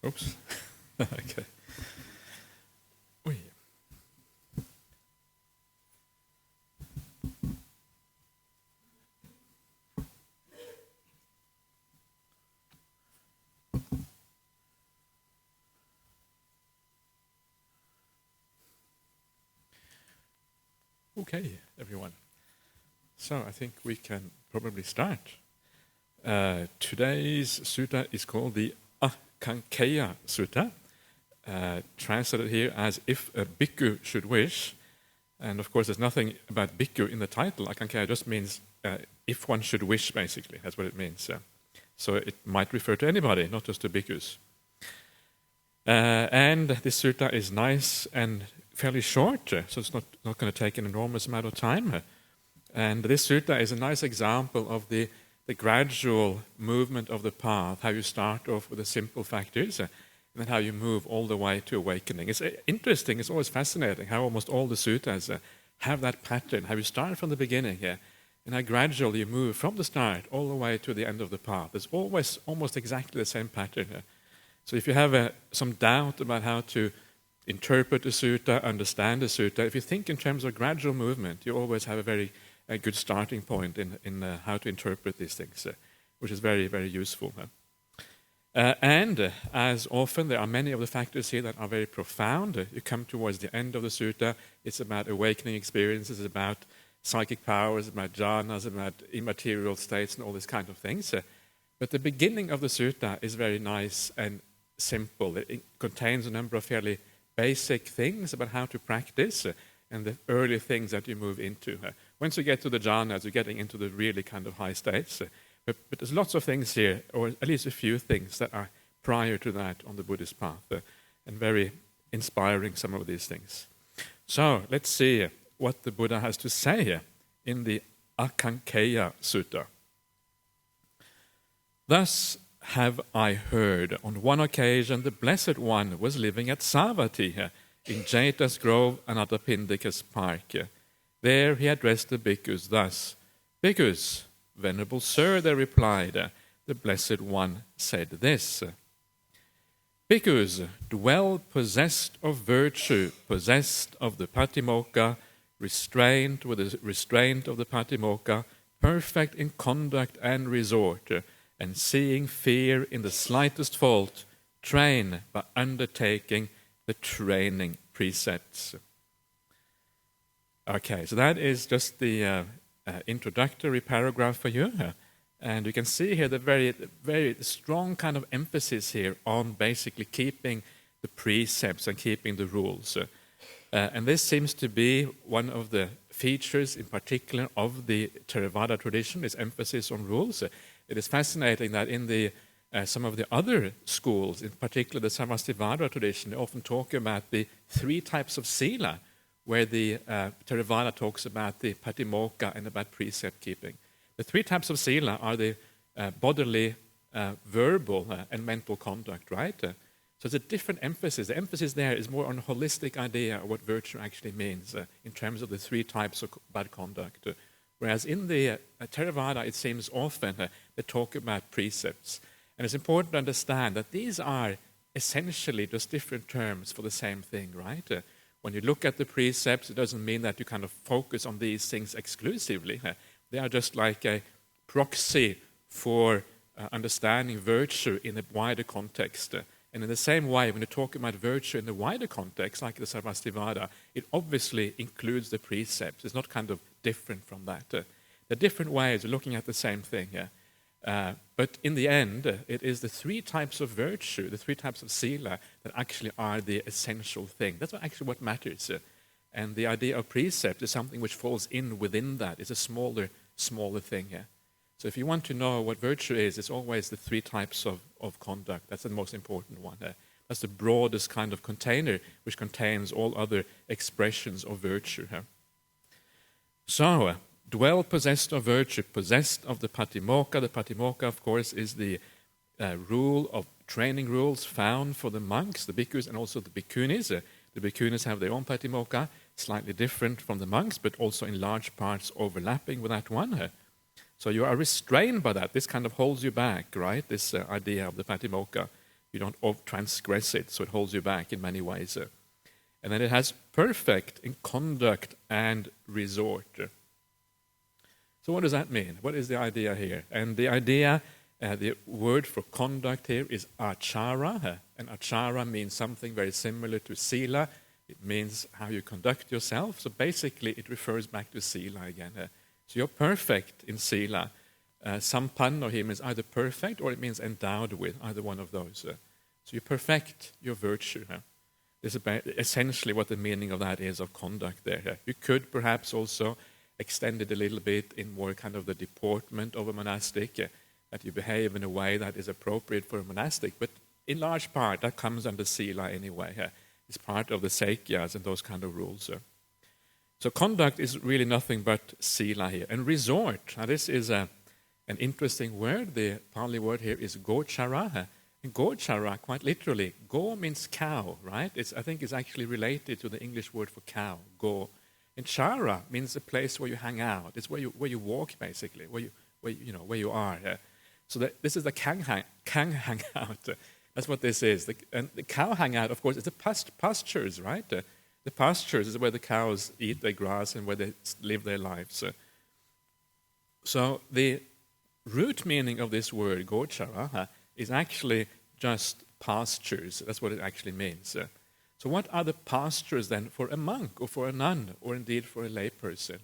Oops. Okay. Oui. Okay, everyone. So I think we can probably start. Today's sutta is called the Akankheyya Sutta, translated here as if a bhikkhu should wish. And of course, there's nothing about bhikkhu in the title. Akankheyya just means if one should wish, basically. That's what it means. So it might refer to anybody, not just to bhikkhus. And this sutta is nice and fairly short, so it's not going to take an enormous amount of time. And this sutta is a nice example of the gradual movement of the path, how you start off with the simple factors, and then how you move all the way to awakening. It's interesting, it's always fascinating how almost all the suttas have that pattern, how you start from the beginning, and how gradually you move from the start all the way to the end of the path. It's always almost exactly the same pattern. So if you have some doubt about how to interpret the sutta, understand the sutta, if you think in terms of gradual movement, you always have a very good starting point in how to interpret these things, which is very, very useful. And as often, there are many of the factors here that are very profound. You come towards the end of the sutta, it's about awakening experiences, it's about psychic powers, about jhanas, about immaterial states and all these kind of things. But the beginning of the sutta is very nice and simple. It contains a number of fairly basic things about how to practice and the early things that you move into. Once you get to the jhanas, you're getting into the really kind of high states. But there's lots of things here, or at least a few things that are prior to that on the Buddhist path, and very inspiring, some of these things. So let's see what the Buddha has to say in the Akankheyya Sutta. Thus have I heard, on one occasion the Blessed One was living at Savatthi, in Jeta's Grove and Anathapindika's Park. There he addressed the bhikkhus thus. Bhikkhus, Venerable Sir, they replied, the Blessed One said this. Bhikkhus, dwell possessed of virtue, possessed of the patimokkha, restrained with the restraint of the patimokkha, perfect in conduct and resort, and seeing fear in the slightest fault, train by undertaking the training precepts. Okay, so that is just the introductory paragraph for you. And you can see here the very strong kind of emphasis here on basically keeping the precepts and keeping the rules. And this seems to be one of the features in particular of the Theravada tradition, is emphasis on rules. It is fascinating that in the some of the other schools, in particular the Sarvastivada tradition, they often talk about the three types of sila, where the Theravada talks about the patimokkha and about precept keeping. The three types of sila are the bodily, verbal, and mental conduct, right? So it's a different emphasis. The emphasis there is more on a holistic idea of what virtue actually means in terms of the three types of bad conduct. Whereas in the Theravada, it seems often they talk about precepts. And it's important to understand that these are essentially just different terms for the same thing, right? When you look at the precepts, it doesn't mean that you kind of focus on these things exclusively. They are just like a proxy for understanding virtue in a wider context. And in the same way, when you talk about virtue in the wider context, like the Sarvastivada, it obviously includes the precepts. It's not kind of different from that. There are different ways of looking at the same thing. But in the end, it is the three types of virtue, the three types of sila, that actually are the essential thing. That's actually what matters. And the idea of precept is something which falls in within that. It's a smaller thing. So if you want to know what virtue is, it's always the three types of conduct. That's the most important one. That's the broadest kind of container, which contains all other expressions of virtue. So, dwell possessed of virtue, possessed of the patimokkha. The patimokkha, of course, is the rule of training rules found for the monks, the bhikkhus, and also the bhikkhunis. The bhikkhunis have their own patimokkha, slightly different from the monks, but also in large parts overlapping with that one. So you are restrained by that. This kind of holds you back, right? This idea of the patimokkha. You don't transgress it, so it holds you back in many ways. And then it has perfect in conduct and resort. So what does that mean? What is the idea here? And the idea, the word for conduct here is achara, and achara means something very similar to sila. It means how you conduct yourself. So basically it refers back to sila again. So you're perfect in sila. Sampanno here means either perfect or it means endowed with, either one of those. So you perfect your virtue. This is essentially what the meaning of that is, of conduct there. You could perhaps also extend it a little bit in more kind of the deportment of a monastic, that you behave in a way that is appropriate for a monastic, but in large part that comes under sila anyway. It's part of the sakyas and those kind of rules. So conduct is really nothing but sila here. And resort, now this is an interesting word. The Pali word here is gochara. And gochara, quite literally, go means cow, right? I think it's actually related to the English word for cow, go. And chara means a place where you hang out. It's where you walk, basically, where you are. So this is the kang hangout. That's what this is. And the cow hangout, of course, is the pastures, right? The pastures is where the cows eat their grass and where they live their lives. So the root meaning of this word, gochara, is actually just pastures. That's what it actually means. So what are the pastures then for a monk or for a nun or indeed for a layperson?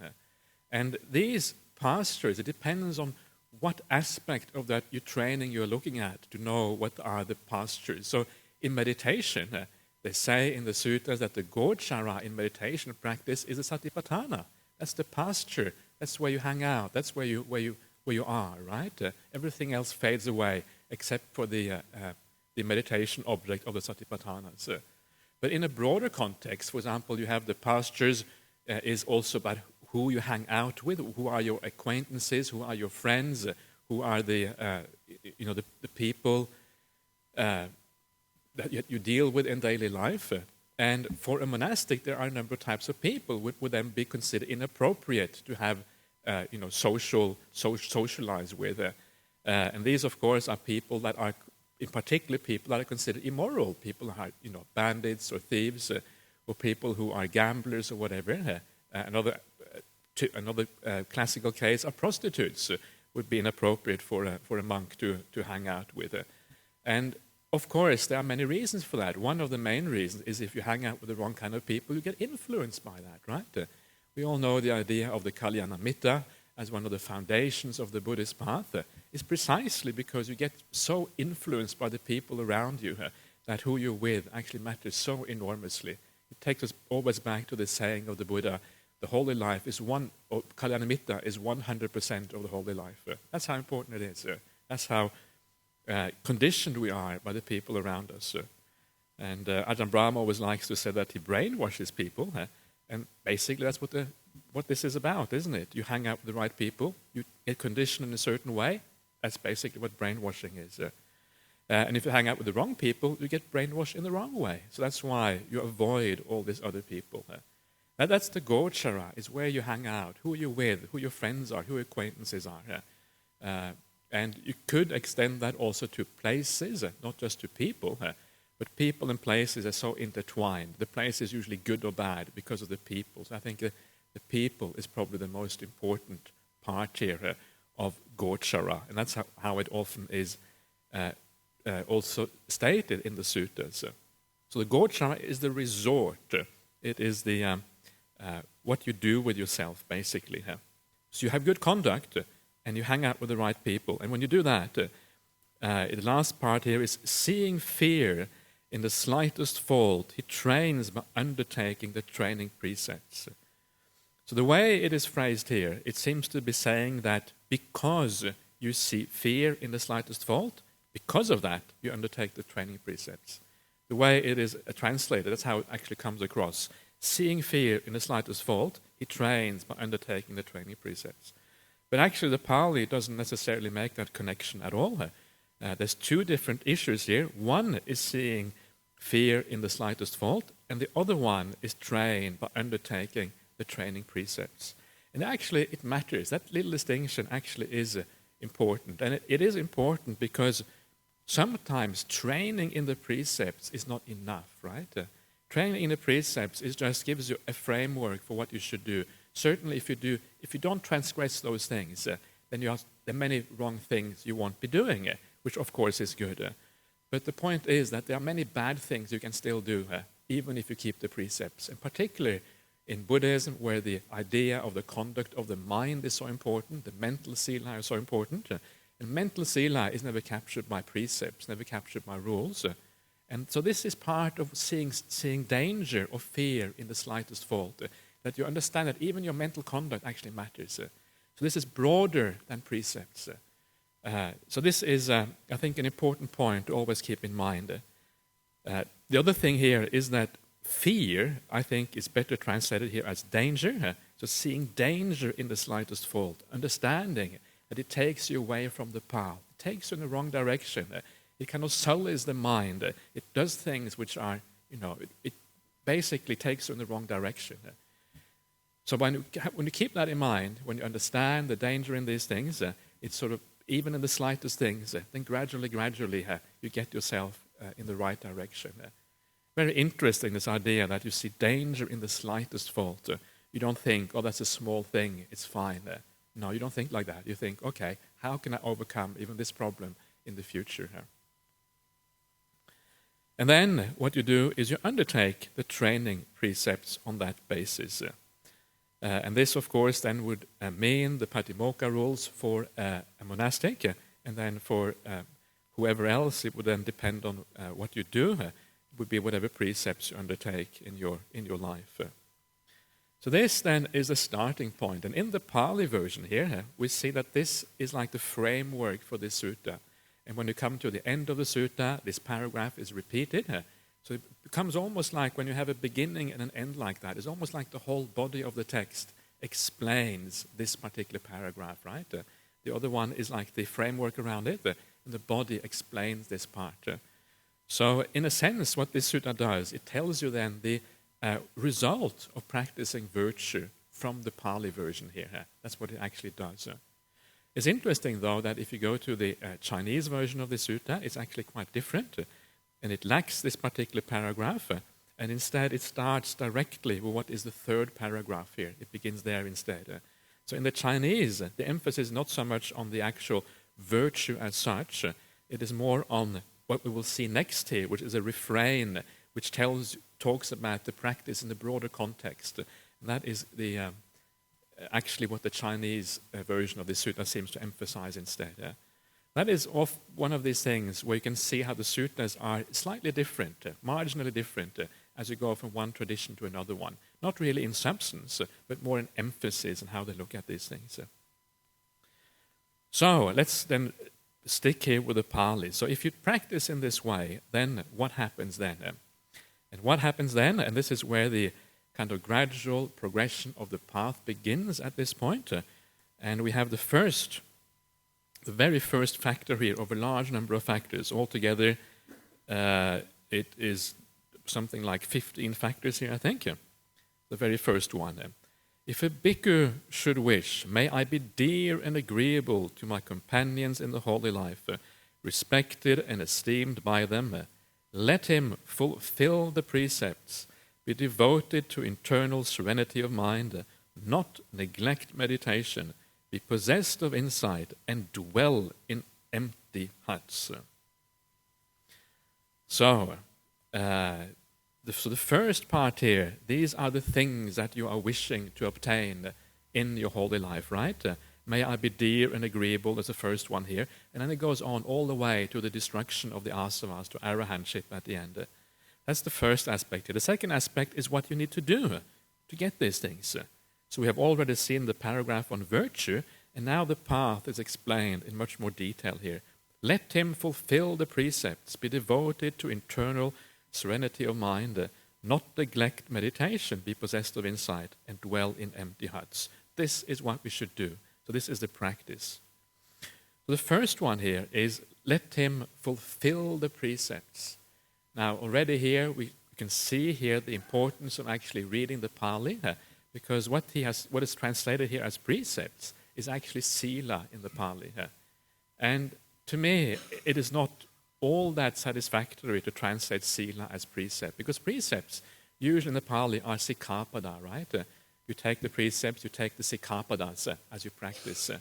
And these pastures, it depends on what aspect of that your training you're looking at to know what are the pastures. So in meditation, they say in the sutras that the gochara in meditation practice is a satipatthana. That's the pasture. That's where you hang out. That's where you are, right? Everything else fades away except for the meditation object of the satipatthanas. But in a broader context, for example, you have the pastures is also about who you hang out with, who are your acquaintances, who are your friends, who are the people that you deal with in daily life. And for a monastic, there are a number of types of people which would then be considered inappropriate to have socialize with. And these, of course, are people that are, in particular, people that are considered immoral. People are, bandits or thieves, or people who are gamblers or whatever. Another classical case are prostitutes. Would be inappropriate for a monk to hang out with. And of course, there are many reasons for that. One of the main reasons is if you hang out with the wrong kind of people, you get influenced by that, right? We all know the idea of the Kalyanamitta as one of the foundations of the Buddhist path. Is precisely because you get so influenced by the people around you that who you're with actually matters so enormously. It takes us always back to the saying of the Buddha, the holy life is Kalyanamitta is 100% of the holy life. That's how important it is. That's how conditioned we are by the people around us. And Ajahn Brahma always likes to say that he brainwashes people. And basically that's what this is about, isn't it? You hang out with the right people, you get conditioned in a certain way. That's basically what brainwashing is. And if you hang out with the wrong people, you get brainwashed in the wrong way. So that's why you avoid all these other people. That's the gochara, is where you hang out, who you're with, who your friends are, who your acquaintances are. And you could extend that also to places, not just to people. But people and places are so intertwined. The place is usually good or bad because of the people. So I think the people is probably the most important part here of gochara, and that's how it often is also stated in the suttas. So the gochara is the resort. It is the what you do with yourself, basically. So you have good conduct, and you hang out with the right people. And when you do that, the last part here is seeing fear in the slightest fault. He trains by undertaking the training precepts. So the way it is phrased here, it seems to be saying that because you see fear in the slightest fault, because of that, you undertake the training precepts. The way it is translated, that's how it actually comes across. Seeing fear in the slightest fault, he trains by undertaking the training precepts. But actually the Pali doesn't necessarily make that connection at all. There's two different issues here. One is seeing fear in the slightest fault, and the other one is trained by undertaking the training precepts. And actually it matters. That little distinction actually is important. And it is important because sometimes training in the precepts is not enough, right? Training in the precepts just gives you a framework for what you should do. Certainly, if you don't transgress those things, then there are many wrong things you won't be doing, which of course is good. But the point is that there are many bad things you can still do, even if you keep the precepts. And particularly in Buddhism, where the idea of the conduct of the mind is so important, the mental sila is so important. And mental sila is never captured by precepts, never captured by rules. And so this is part of seeing danger or fear in the slightest fault, that you understand that even your mental conduct actually matters. So this is broader than precepts. So this is, I think, an important point to always keep in mind. The other thing here is that fear, I think, is better translated here as danger. So seeing danger in the slightest fault, understanding that it takes you away from the path, it takes you in the wrong direction. It kind of sullies the mind. It does things which are, it basically takes you in the wrong direction. So when you keep that in mind, when you understand the danger in these things, it's sort of, even in the slightest things, then gradually, you get yourself in the right direction. Very interesting, this idea that you see danger in the slightest fault. You don't think, oh, that's a small thing, it's fine. No, you don't think like that. You think, okay, how can I overcome even this problem in the future? And then what you do is you undertake the training precepts on that basis. And this, of course, then would mean the Patimokkha rules for a monastic, and then for whoever else, it would then depend on what you do. It would be whatever precepts you undertake in your life. So this then is the starting point. And in the Pali version here, we see that this is like the framework for this sutta. And when you come to the end of the sutta, this paragraph is repeated. So it becomes almost like when you have a beginning and an end like that, it's almost like the whole body of the text explains this particular paragraph, right? The other one is like the framework around it, and the body explains this part. So in a sense, what this sutta does, it tells you then the result of practicing virtue from the Pali version here. That's what it actually does. It's interesting, though, that if you go to the Chinese version of the sutta, it's actually quite different. And it lacks this particular paragraph. And instead, it starts directly with what is the third paragraph here. It begins there instead. So in the Chinese, the emphasis is not so much on the actual virtue as such. It is more on what we will see next here, which is a refrain which talks about the practice in the broader context. And that is actually what the Chinese version of the sutta seems to emphasize instead. That is one of these things where you can see how the suttas are slightly different, marginally different, as you go from one tradition to another one. Not really in substance, but more in emphasis and how they look at these things. So let's then stick here with the Pali. So if you practice in this way, then what happens then? And what happens then, and this is where the kind of gradual progression of the path begins at this point, and we have the very first factor here of a large number of factors. Altogether, it is something like 15 factors here, I think. The very first one. If a bhikkhu should wish, may I be dear and agreeable to my companions in the holy life, respected and esteemed by them, let him fulfill the precepts, be devoted to internal serenity of mind, not neglect meditation, be possessed of insight, and dwell in empty huts. So the first part here, these are the things that you are wishing to obtain in your holy life, right? May I be dear and agreeable, that's the first one here. And then it goes on all the way to the destruction of the asavas, to arahantship at the end. That's the first aspect here. The second aspect is what you need to do to get these things. So we have already seen the paragraph on virtue, and now the path is explained in much more detail here. Let him fulfill the precepts, be devoted to internal serenity of mind, not neglect meditation, be possessed of insight, and dwell in empty huts. This is what we should do. So this is the practice. So the first one here is let him fulfill the precepts. Now already here we can see here the importance of actually reading the Pali, because what is translated here as precepts is actually sila in the Pali. And to me, it is not all that satisfactory to translate sila as precept, because precepts usually in the Pali are sikkhapada, right? You take the precepts, you take the sikkhapadas as you practice.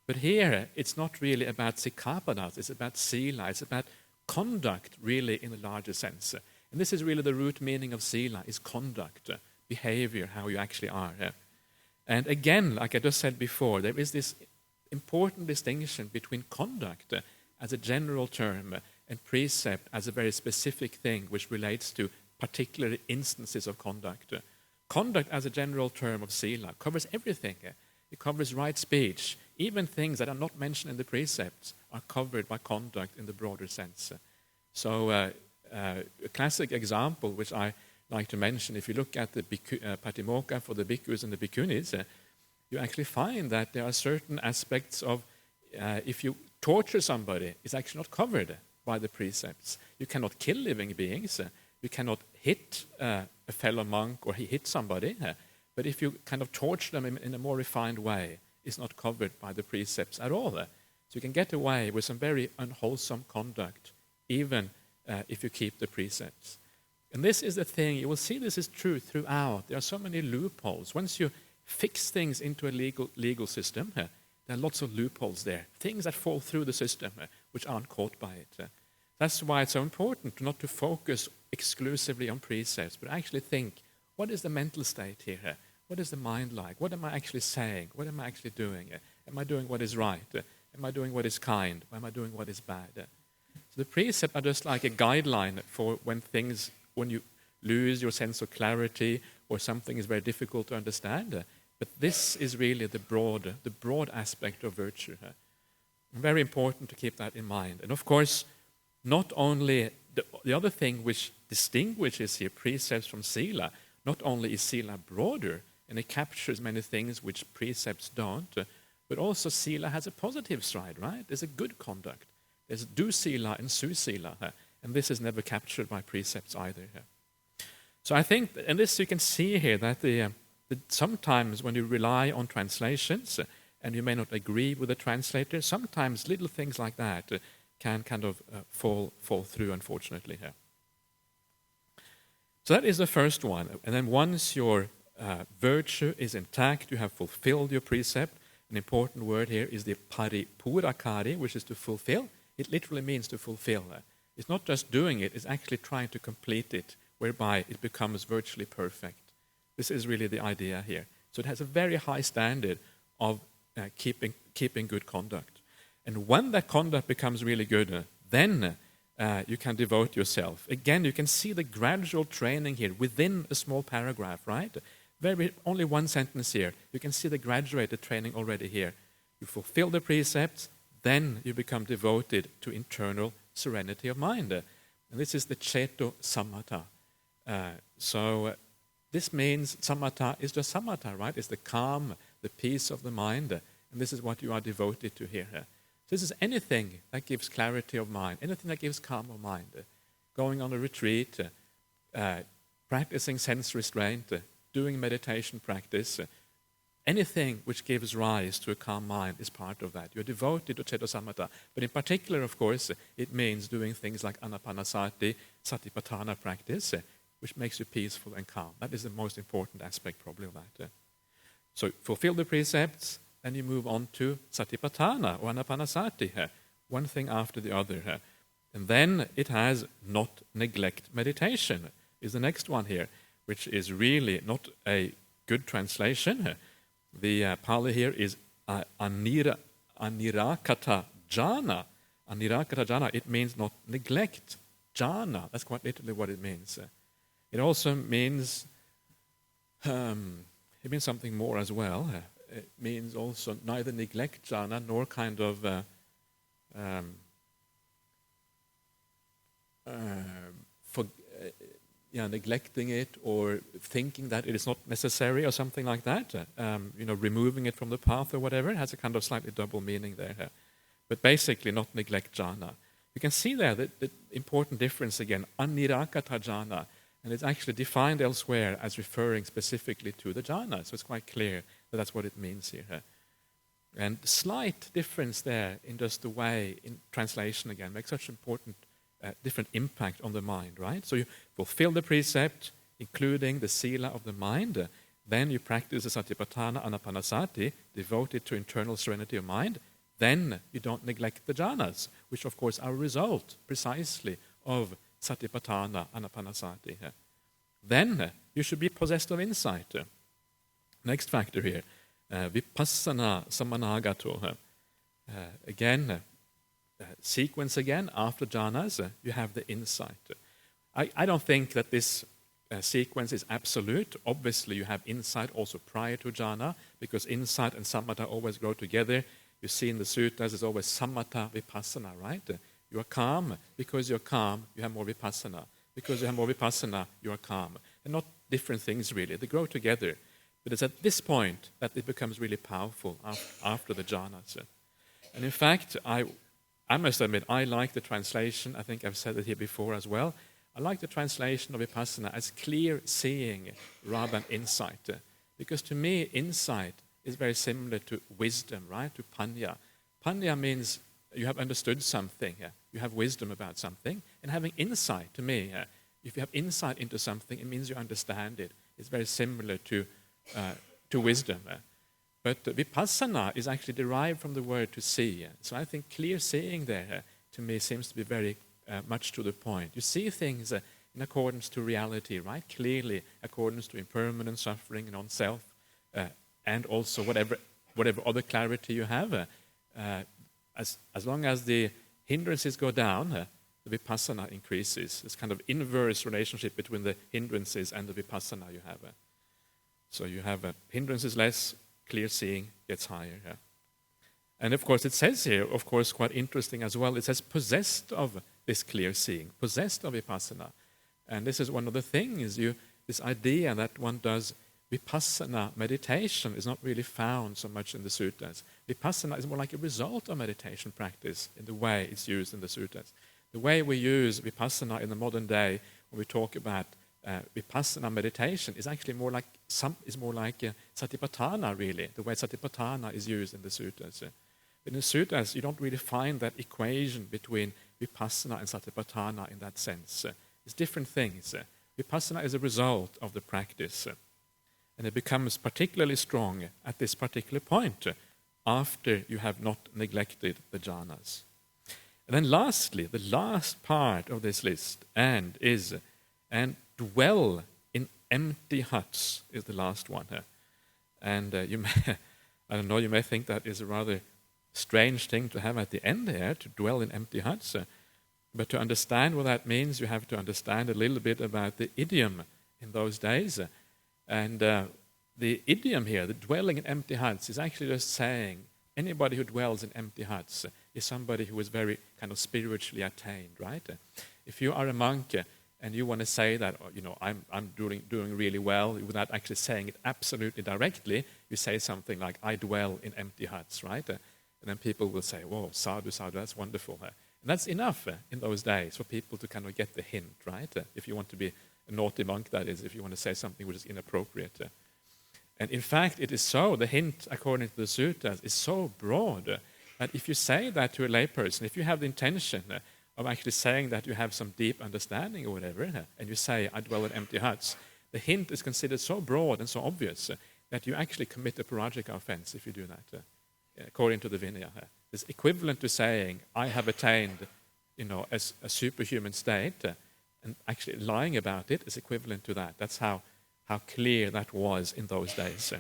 But here, it's not really about sikkhapadas, it's about sila, it's about conduct really in a larger sense. And this is really the root meaning of sila, is conduct, behavior, how you actually are. And again, like I just said before, there is this important distinction between conduct as a general term and precept as a very specific thing which relates to particular instances of conduct. Conduct as a general term of sila covers everything. It covers right speech. Even things that are not mentioned in the precepts are covered by conduct in the broader sense. So a classic example, which I like to mention, if you look at the Patimokkha for the bhikkhus and the bhikkhunis, you actually find that there are certain aspects of, if you torture somebody, it's actually not covered by the precepts. You cannot kill living beings. You cannot hit a fellow monk or he hit somebody. But if you kind of torture them in a more refined way, it's not covered by the precepts at all. So you can get away with some very unwholesome conduct, even if you keep the precepts. And this is the thing, you will see this is true throughout. There are so many loopholes. Once you fix things into a legal system, there are lots of loopholes there, things that fall through the system which aren't caught by it. That's why it's so important not to focus exclusively on precepts, but actually think, what is the mental state here? What is the mind like? What am I actually saying? What am I actually doing? Am I doing what is right? Am I doing what is kind? Or am I doing what is bad? So the precepts are just like a guideline for when you lose your sense of clarity or something is very difficult to understand. But this is really the broad aspect of virtue. Very important to keep that in mind. And of course, not only the other thing which distinguishes here precepts from sila, not only is sila broader and it captures many things which precepts don't, but also sila has a positive side, right? There's a good conduct. There's do sila and su sila, and this is never captured by precepts either. So I think, and this you can see here, that sometimes when you rely on translations and you may not agree with the translator, sometimes little things like that can kind of fall through, unfortunately. So that is the first one. And then once your virtue is intact, you have fulfilled your precept. An important word here is the paripurakari, which is to fulfill. It literally means to fulfill. It's not just doing it, it's actually trying to complete it, whereby it becomes virtually perfect. This is really the idea here. So it has a very high standard of keeping good conduct. And when that conduct becomes really good, then you can devote yourself. Again, you can see the gradual training here within a small paragraph, right? Only one sentence here. You can see the graduated training already here. You fulfill the precepts, then you become devoted to internal serenity of mind. And this is the ceto samatha. So this means samatha is just samatha, right? It's the calm, the peace of the mind. And this is what you are devoted to here. This is anything that gives clarity of mind, anything that gives calm of mind. Going on a retreat, practicing sense restraint, doing meditation practice, anything which gives rise to a calm mind is part of that. You're devoted to ceto samatha. But in particular, of course, it means doing things like anapanasati, satipatthana practice, which makes you peaceful and calm. That is the most important aspect probably of that. So fulfill the precepts, and you move on to satipatthana or anapanasati, one thing after the other. And then it has not neglect meditation, is the next one here, which is really not a good translation. The Pali here is anirakata jhana. Anirakata jhana, it means not neglect. Jhana, that's quite literally what it means. It also means, something more as well. It means also neither neglect jhana nor kind of neglecting it or thinking that it is not necessary or something like that. Removing it from the path or whatever. It has a kind of slightly double meaning there. But basically not neglect jhana. You can see there the important difference again, anirakata jhana. And it's actually defined elsewhere as referring specifically to the jhana. So it's quite clear that that's what it means here. And slight difference there in just the way, in translation again, makes such important different impact on the mind, right? So you fulfill the precept, including the sila of the mind, then you practice the satipatthana anapanasati, devoted to internal serenity of mind, then you don't neglect the jhanas, which of course are a result precisely of satipatthana anapanasati. Then you should be possessed of insight. Next factor here, vipassana samanagato. Again, sequence again, after jhanas, you have the insight. I don't think that this sequence is absolute. Obviously, you have insight also prior to jhana, because insight and samatha always go together. You see in the suttas, it's always samatha vipassana, right? You are calm. Because you're calm, you have more vipassana. Because you have more vipassana, you are calm. They're not different things, really. They grow together. But it's at this point that it becomes really powerful after the jhanas. And in fact, I must admit, I like the translation. I think I've said it here before as well. I like the translation of vipassana as clear seeing rather than insight. Because to me, insight is very similar to wisdom, right? To panya. Panya means you have understood something. You have wisdom about something. And having insight, to me, if you have insight into something, it means you understand it. It's very similar to wisdom. But vipassana is actually derived from the word to see. So I think clear seeing there, to me, seems to be very much to the point. You see things in accordance to reality, right? Clearly, accordance to impermanent suffering, non-self, and also whatever other clarity you have. As long as the hindrances go down, the vipassana increases. It's kind of inverse relationship between the hindrances and the vipassana you have. So you have hindrances less, clear seeing gets higher. And of course, it says here, of course, quite interesting as well, it says possessed of this clear seeing, possessed of vipassana. And this is one of the things, this idea that one does vipassana meditation is not really found so much in the suttas. Vipassana is more like a result of meditation practice in the way it's used in the suttas. The way we use vipassana in the modern day, when we talk about vipassana meditation, is actually more like satipatthana, really, the way satipatthana is used in the suttas. In the suttas, you don't really find that equation between vipassana and satipatthana in that sense. It's different things. Vipassana is a result of the practice. And it becomes particularly strong at this particular point after you have not neglected the jhanas. And then lastly, the last part of this list, and dwell in empty huts is the last one here. And you may think that is a rather strange thing to have at the end here, to dwell in empty huts. But to understand what that means, you have to understand a little bit about the idiom in those days. And the idiom here, the dwelling in empty huts, is actually just saying anybody who dwells in empty huts is somebody who is very kind of spiritually attained, right? If you are a monk and you want to say that, I'm doing really well, without actually saying it absolutely directly, you say something like, I dwell in empty huts, right? And then people will say, whoa, sadhu, sadhu, that's wonderful. And that's enough in those days for people to kind of get the hint, right? If you want to be a naughty monk, that is, if you want to say something which is inappropriate. And in fact, it is so, the hint, according to the suttas, is so broad that if you say that to a layperson, if you have the intention of actually saying that you have some deep understanding or whatever, and you say, I dwell in empty huts, the hint is considered so broad and so obvious that you actually commit a parajika offense if you do that, according to the Vinaya. It's equivalent to saying, I have attained, a superhuman state, and actually lying about it is equivalent to that. That's how clear that was in those days.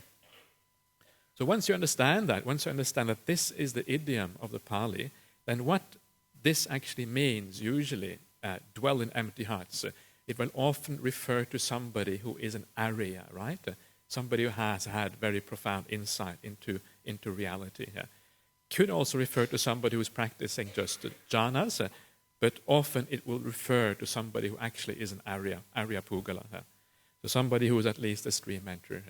So once you understand that this is the idiom of the Pali, then what this actually means, usually, dwell in empty huts, it will often refer to somebody who is an Arya, right? Somebody who has had very profound insight into reality. Could also refer to somebody who is practicing just jhanas, but often it will refer to somebody who actually is an Arya Pugala. So somebody who is at least a stream mentor.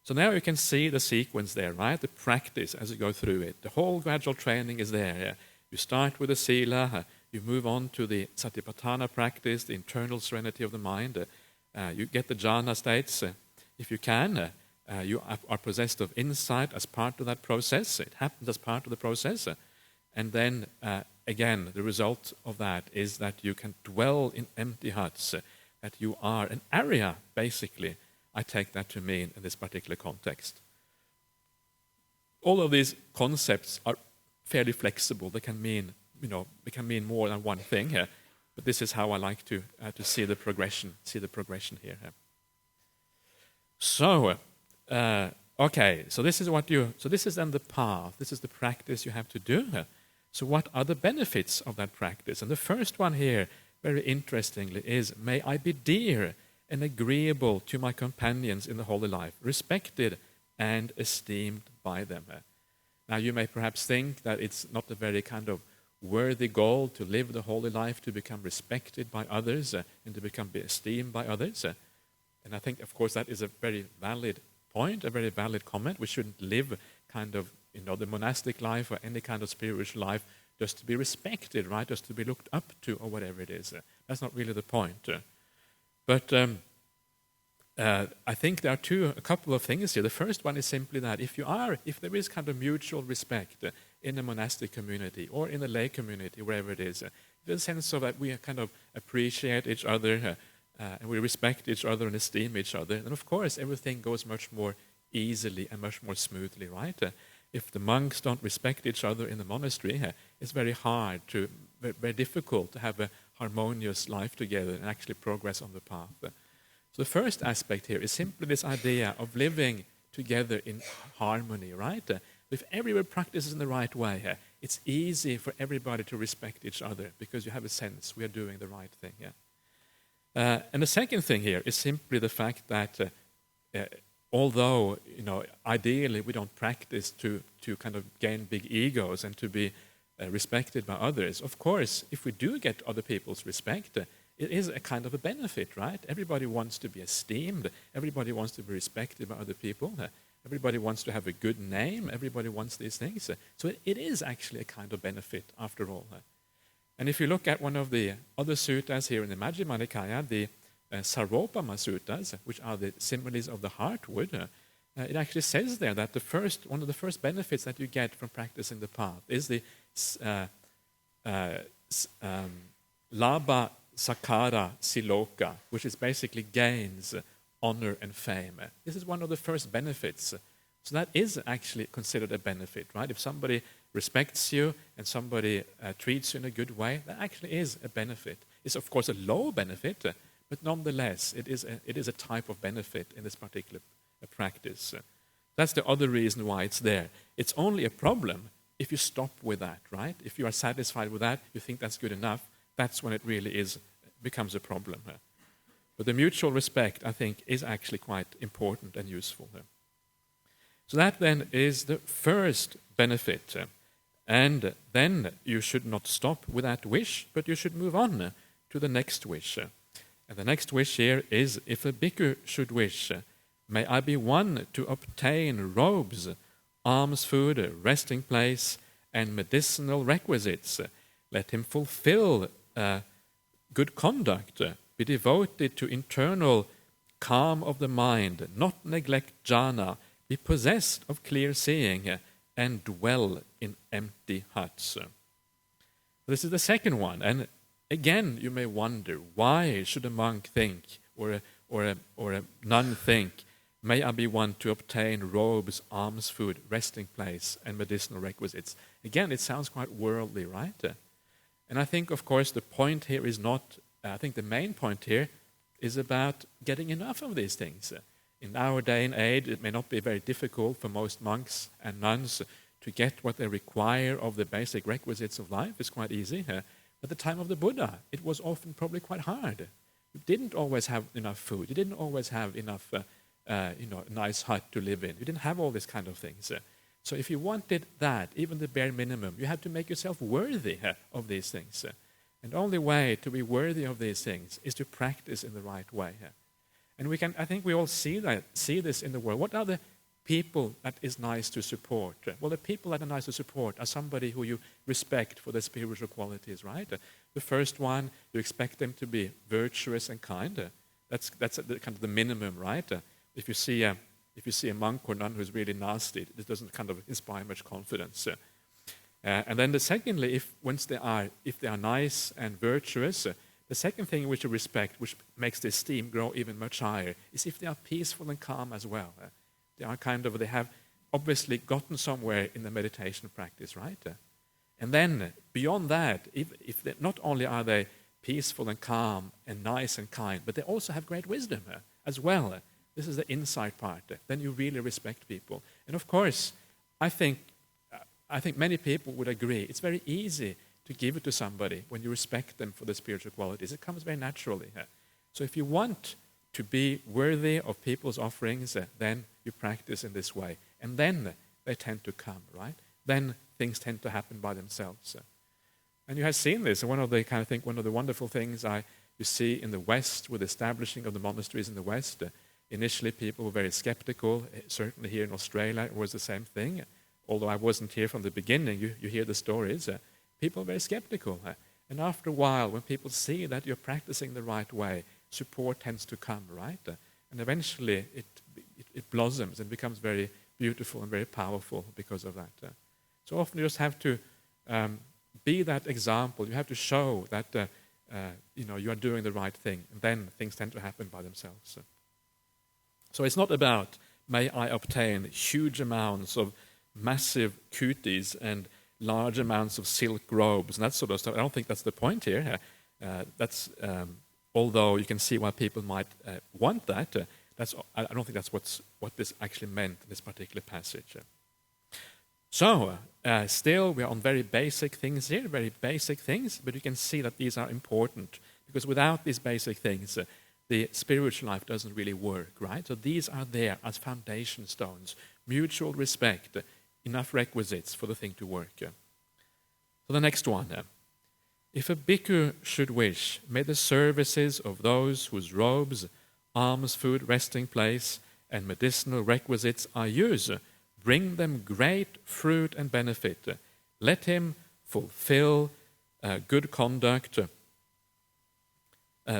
So now you can see the sequence there, right? The practice as you go through it. The whole gradual training is there. You start with the sila, you move on to the satipatthana practice, the internal serenity of the mind. You get the jhana states, if you can. You are possessed of insight as part of that process. It happens as part of the process. And then, again, the result of that is that you can dwell in empty huts, that you are an area, basically. I take that to mean in this particular context. All of these concepts are fairly flexible. They can mean, more than one thing here. But this is how I like to see the progression. Here. So, okay. So this is this is then the path. This is the practice you have to do. So what are the benefits of that practice? And the first one here, very interestingly, is, may I be dear and agreeable to my companions in the holy life, respected and esteemed by them. Now you may perhaps think that it's not a very kind of worthy goal to live the holy life, to become respected by others and to become esteemed by others. And I think, of course, that is a very valid point, a very valid comment. We shouldn't live kind of, the monastic life or any kind of spiritual life just to be respected, right? Just to be looked up to or whatever it is. That's not really the point. But I think there are a couple of things here. The first one is simply that if there is kind of mutual respect in the monastic community or in the lay community, wherever it is, there's a sense of that we kind of appreciate each other and we respect each other and esteem each other. And of course, everything goes much more easily and much more smoothly, right? If the monks don't respect each other in the monastery, it's very very difficult to have a harmonious life together and actually progress on the path. So the first aspect here is simply this idea of living together in harmony, right? If everyone practices in the right way, it's easy for everybody to respect each other because you have a sense we are doing the right thing. And the second thing here is simply the fact that although, ideally we don't practice to kind of gain big egos and to be respected by others, of course, if we do get other people's respect, it is a kind of a benefit, right? Everybody wants to be esteemed. Everybody wants to be respected by other people. Everybody wants to have a good name. Everybody wants these things. So it is actually a kind of benefit after all. And if you look at one of the other suttas here in the Majjhima Nikaya, the Sarvopama suttas, which are the similes of the heartwood, it actually says there that one of the first benefits that you get from practicing the path is the Labha Sakara Siloka, which is basically gains, honor and fame. This is one of the first benefits. So that is actually considered a benefit, right? If somebody respects you and somebody treats you in a good way, that actually is a benefit. It's of course a low benefit, but nonetheless, it is a type of benefit in this particular practice. That's the other reason why it's there. It's only a problem if you stop with that, right? If you are satisfied with that, you think that's good enough, that's when it really becomes a problem. But the mutual respect, I think, is actually quite important and useful. So that then is the first benefit. And then you should not stop with that wish, but you should move on to the next wish. And the next wish here is, if a bhikkhu should wish, may I be one to obtain robes, alms food, resting place, and medicinal requisites. Let him fulfill good conduct, be devoted to internal calm of the mind, not neglect jhana, be possessed of clear seeing, and dwell in empty huts. This is the second one, and again you may wonder, why should a monk think, or a nun think, may I be one to obtain robes, alms food, resting place, and medicinal requisites? Again, it sounds quite worldly, right? And I think, of course, the point here is not, I think the main point here is about getting enough of these things. In our day and age, it may not be very difficult for most monks and nuns to get what they require of the basic requisites of life. It's quite easy. At the time of the Buddha, it was often probably quite hard. You didn't always have enough food. You didn't always have enough, nice hut to live in. You didn't have all these kind of things. So if you wanted that, even the bare minimum, you had to make yourself worthy of these things. And the only way to be worthy of these things is to practice in the right way. And I think we all see this in the world. What are the people that is nice to support? Well, the people that are nice to support are somebody who you respect for their spiritual qualities, right? The first one, you expect them to be virtuous and kind. That's kind of the minimum, right? If you see If you see a monk or nun who's really nasty, it doesn't kind of inspire much confidence. And then secondly, if they are nice and virtuous, the second thing which you respect, which makes the esteem grow even much higher, is if they are peaceful and calm as well. They have obviously gotten somewhere in the meditation practice, right? And then beyond that, if they, not only are they peaceful and calm and nice and kind, but they also have great wisdom as well. This is the insight part. Then you really respect people. And of course, I think many people would agree it's very easy to give it to somebody when you respect them for the spiritual qualities. It comes very naturally. So if you want to be worthy of people's offerings, then you practice in this way. And then they tend to come, right? Then things tend to happen by themselves. And you have seen this. And one of the wonderful things you see in the West with the establishing of the monasteries in the West, initially people were very skeptical. Certainly here in Australia it was the same thing. Although I wasn't here from the beginning, you hear the stories. People are very skeptical. And after a while, when people see that you're practicing the right way, support tends to come, right? And eventually it blossoms and becomes very beautiful and very powerful because of that. So often you just have to be that example. You have to show that you are doing the right thing, and then things tend to happen by themselves. So it's not about, may I obtain huge amounts of massive kutis and large amounts of silk robes and that sort of stuff. I don't think that's the point here. Although you can see why people might want that, I don't think that's what this actually meant in this particular passage. So, still we are on very basic things here, very basic things, but you can see that these are important, because without these basic things, the spiritual life doesn't really work, right? So these are there as foundation stones, mutual respect, enough requisites for the thing to work. So the next one. If a bhikkhu should wish, may the services of those whose robes, alms, food, resting place, and medicinal requisites are used bring them great fruit and benefit. Let him fulfill good conduct,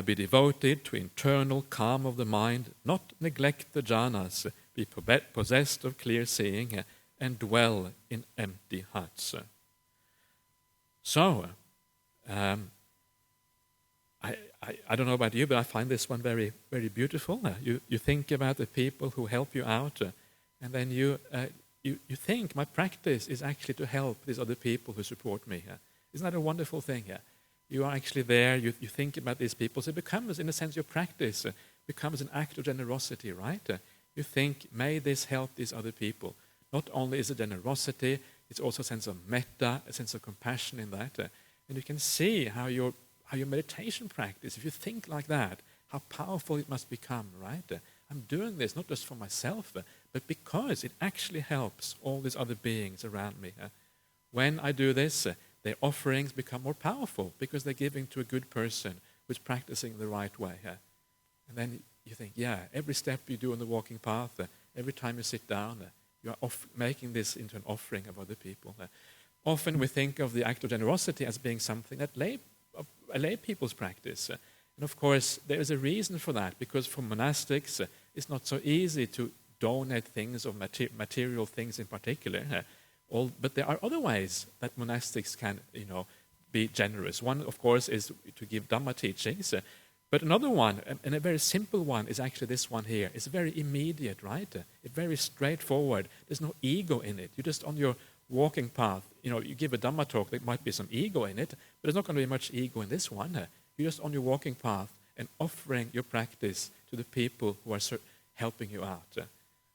be devoted to internal calm of the mind, not neglect the jhanas, be possessed of clear seeing, and dwell in empty huts. So, I don't know about you, but I find this one very, very beautiful. You think about the people who help you out, and then you think, my practice is actually to help these other people who support me. Isn't that a wonderful thing? You are actually there, you think about these people, so it becomes, in a sense, your practice becomes an act of generosity, right? You think, may this help these other people. Not only is it generosity, it's also a sense of metta, a sense of compassion in that. And you can see how your meditation practice, if you think like that, how powerful it must become, right? I'm doing this not just for myself, but because it actually helps all these other beings around me. When I do this, their offerings become more powerful because they're giving to a good person who's practicing the right way. And then you think, every step you do on the walking path, every time you sit down, you are making this into an offering of other people. Often we think of the act of generosity as being something that lay people's practice. And of course, there is a reason for that, because for monastics, it's not so easy to donate things or material things in particular. But there are other ways that monastics can, be generous. One, of course, is to give Dhamma teachings. But another one, and a very simple one, is actually this one here. It's very immediate, right? It's very straightforward. There's no ego in it. You're just on your walking path. You give a Dhamma talk, there might be some ego in it, but there's not going to be much ego in this one. You're just on your walking path and offering your practice to the people who are helping you out.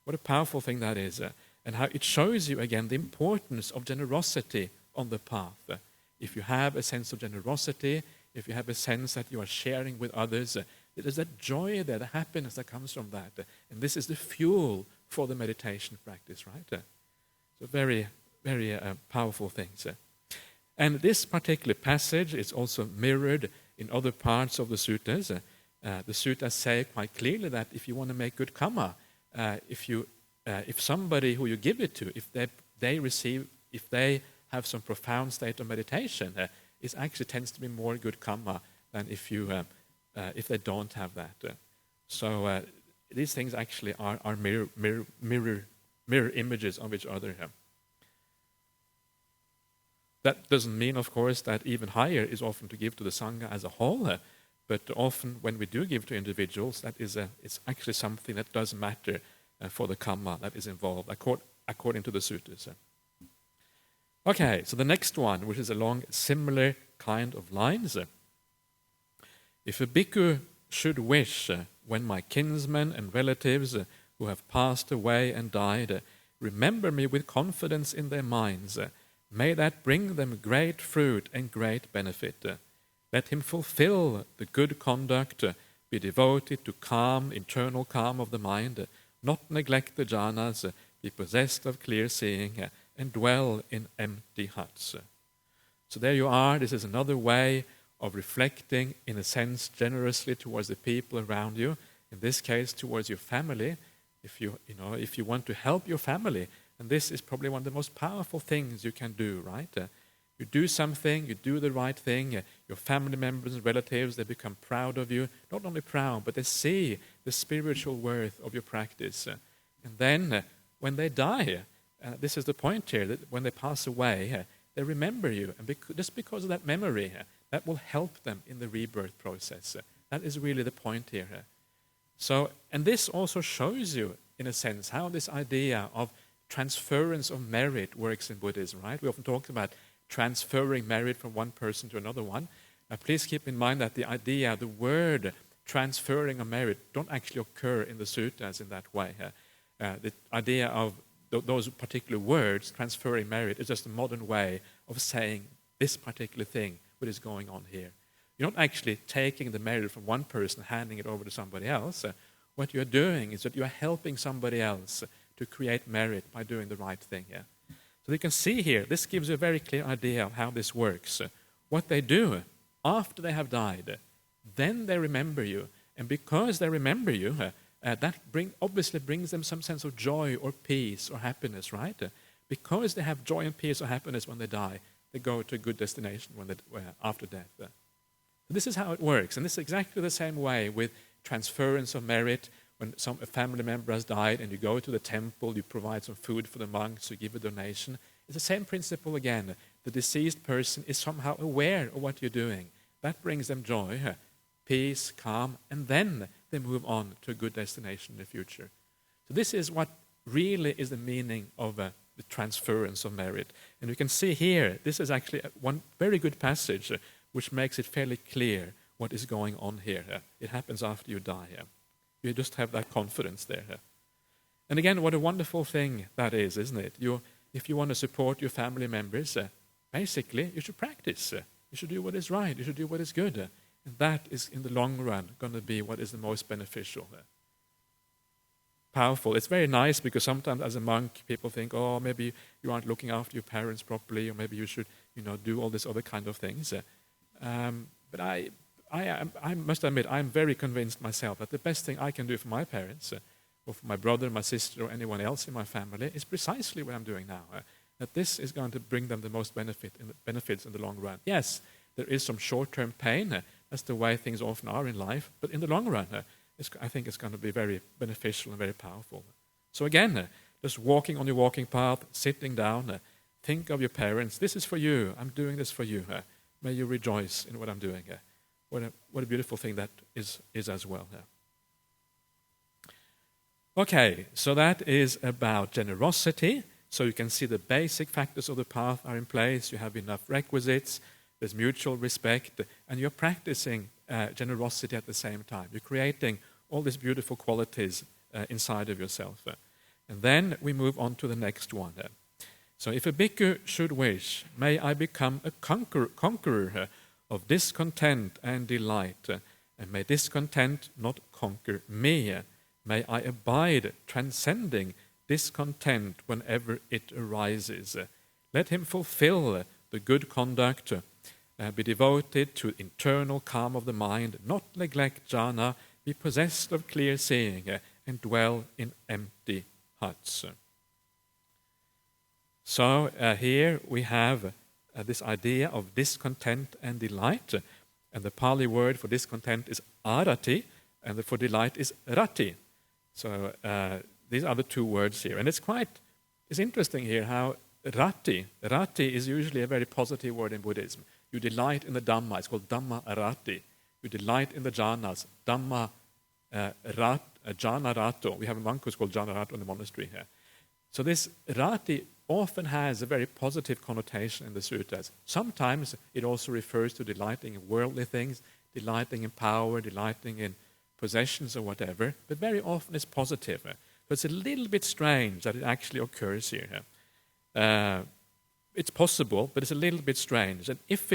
What a powerful thing that is. And how it shows you, again, the importance of generosity on the path. If you have a sense of generosity, if you have a sense that you are sharing with others, there's that joy there, the happiness that comes from that. And this is the fuel for the meditation practice, right? So very, very powerful things. And this particular passage is also mirrored in other parts of the suttas. The suttas say quite clearly that if you want to make good karma, if somebody who you give it to, if they have some profound state of meditation, it actually tends to be more good karma than if they don't have that. So these things actually are mirror images of each other here. That doesn't mean, of course, that even higher is often to give to the Sangha as a whole, but often when we do give to individuals, it's actually something that does matter for the karma that is involved, according to the suttas. Okay, so the next one, which is along similar kind of lines. If a bhikkhu should wish, when my kinsmen and relatives who have passed away and died remember me with confidence in their minds, may that bring them great fruit and great benefit. Let him fulfill the good conduct, be devoted to calm, internal calm of the mind, not neglect the jhanas, be possessed of clear seeing, and dwell in empty huts. So there you are. This is another way of reflecting, in a sense, generously towards the people around you. In this case, towards your family. If you want to help your family, and this is probably one of the most powerful things you can do, right? You do something, you do the right thing, your family members and relatives, they become proud of you. Not only proud, but they see the spiritual worth of your practice. And then, when they die, this is the point here, that when they pass away, they remember you. And just because of that memory, that will help them in the rebirth process. That is really the point here. So, and this also shows you, in a sense, how this idea of transference of merit works in Buddhism, right? We often talk about transferring merit from one person to another one. Please keep in mind that the word transferring of merit don't actually occur in the suttas in that way. The idea of those particular words, transferring merit, is just a modern way of saying this particular thing, what is going on here. You're not actually taking the merit from one person, handing it over to somebody else. What you're doing is that you're helping somebody else to create merit by doing the right thing. So you can see here, this gives you a very clear idea of how this works. What they do after they have died, then they remember you. And because they remember you, that obviously brings them some sense of joy or peace or happiness, right? Because they have joy and peace or happiness when they die, they go to a good destination after death. This is how it works, and this is exactly the same way with transference of merit. When a family member has died and you go to the temple, you provide some food for the monks, you give a donation. It's the same principle again. The deceased person is somehow aware of what you're doing. That brings them joy, peace, calm, and then they move on to a good destination in the future. So this is what really is the meaning of the transference of merit. And you can see here, this is actually one very good passage which makes it fairly clear what is going on here. It happens after you die. You just have that confidence there. And again, what a wonderful thing that is, isn't it? If you want to support your family members, basically you should practice. You should do what is right. You should do what is good. And that is, in the long run, going to be what is the most beneficial. Powerful. It's very nice because sometimes as a monk, people think, oh, maybe you aren't looking after your parents properly, or maybe you should, do all these other kind of things. But I must admit, I'm very convinced myself that the best thing I can do for my parents, or for my brother, my sister, or anyone else in my family, is precisely what I'm doing now. That this is going to bring them the most benefits in the long run. Yes, there is some short-term pain. That's the way things often are in life. But in the long run, I think it's going to be very beneficial and very powerful. So again, just walking on your walking path, sitting down, think of your parents. This is for you. I'm doing this for you. May you rejoice in what I'm doing. What a beautiful thing that is as well. Okay, so that is about generosity. So you can see the basic factors of the path are in place. You have enough requisites. There's mutual respect. And you're practicing generosity at the same time. You're creating all these beautiful qualities inside of yourself. And then we move on to the next one. So if a bhikkhu should wish, may I become a conqueror of discontent and delight, and may discontent not conquer me. May I abide transcending discontent whenever it arises. Let him fulfill the good conduct, be devoted to internal calm of the mind, not neglect jhana, be possessed of clear seeing, and dwell in empty huts. So here we have this idea of discontent and delight, and the Pali word for discontent is arati, and for delight is rati. So these are the two words here. And it's interesting here how rati is usually a very positive word in Buddhism. You delight in the Dhamma, it's called Dhamma rati. You delight in the jhanas, Dhamma jhana rato. We have a monk who's called jhana rato in the monastery here. So this rati often has a very positive connotation in the suttas. Sometimes it also refers to delighting in worldly things, delighting in power, delighting in possessions or whatever, but very often it's positive. So it's a little bit strange that it actually occurs here. It's possible, but it's a little bit strange. And if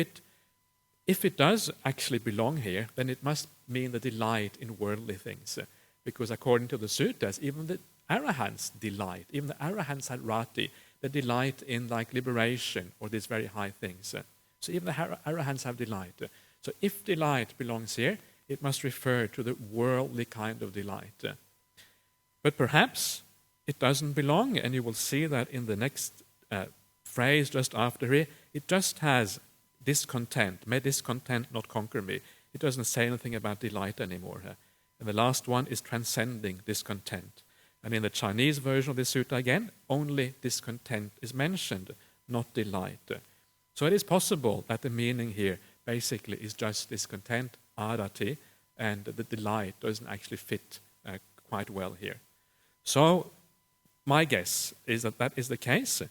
it does actually belong here, then it must mean the delight in worldly things. Because according to the suttas, even the arahants delight. Even the arahants had rati. They delight in like liberation or these very high things. So even the arahants have delight. So if delight belongs here, it must refer to the worldly kind of delight. But perhaps it doesn't belong, and you will see that in the next phrase just after here, it just has discontent. May discontent not conquer me. It doesn't say anything about delight anymore. And the last one is transcending discontent. And in the Chinese version of this sutta again, only discontent is mentioned, not delight. So it is possible that the meaning here basically is just discontent, arati, and the delight doesn't actually fit quite well here. So my guess is that that is the case.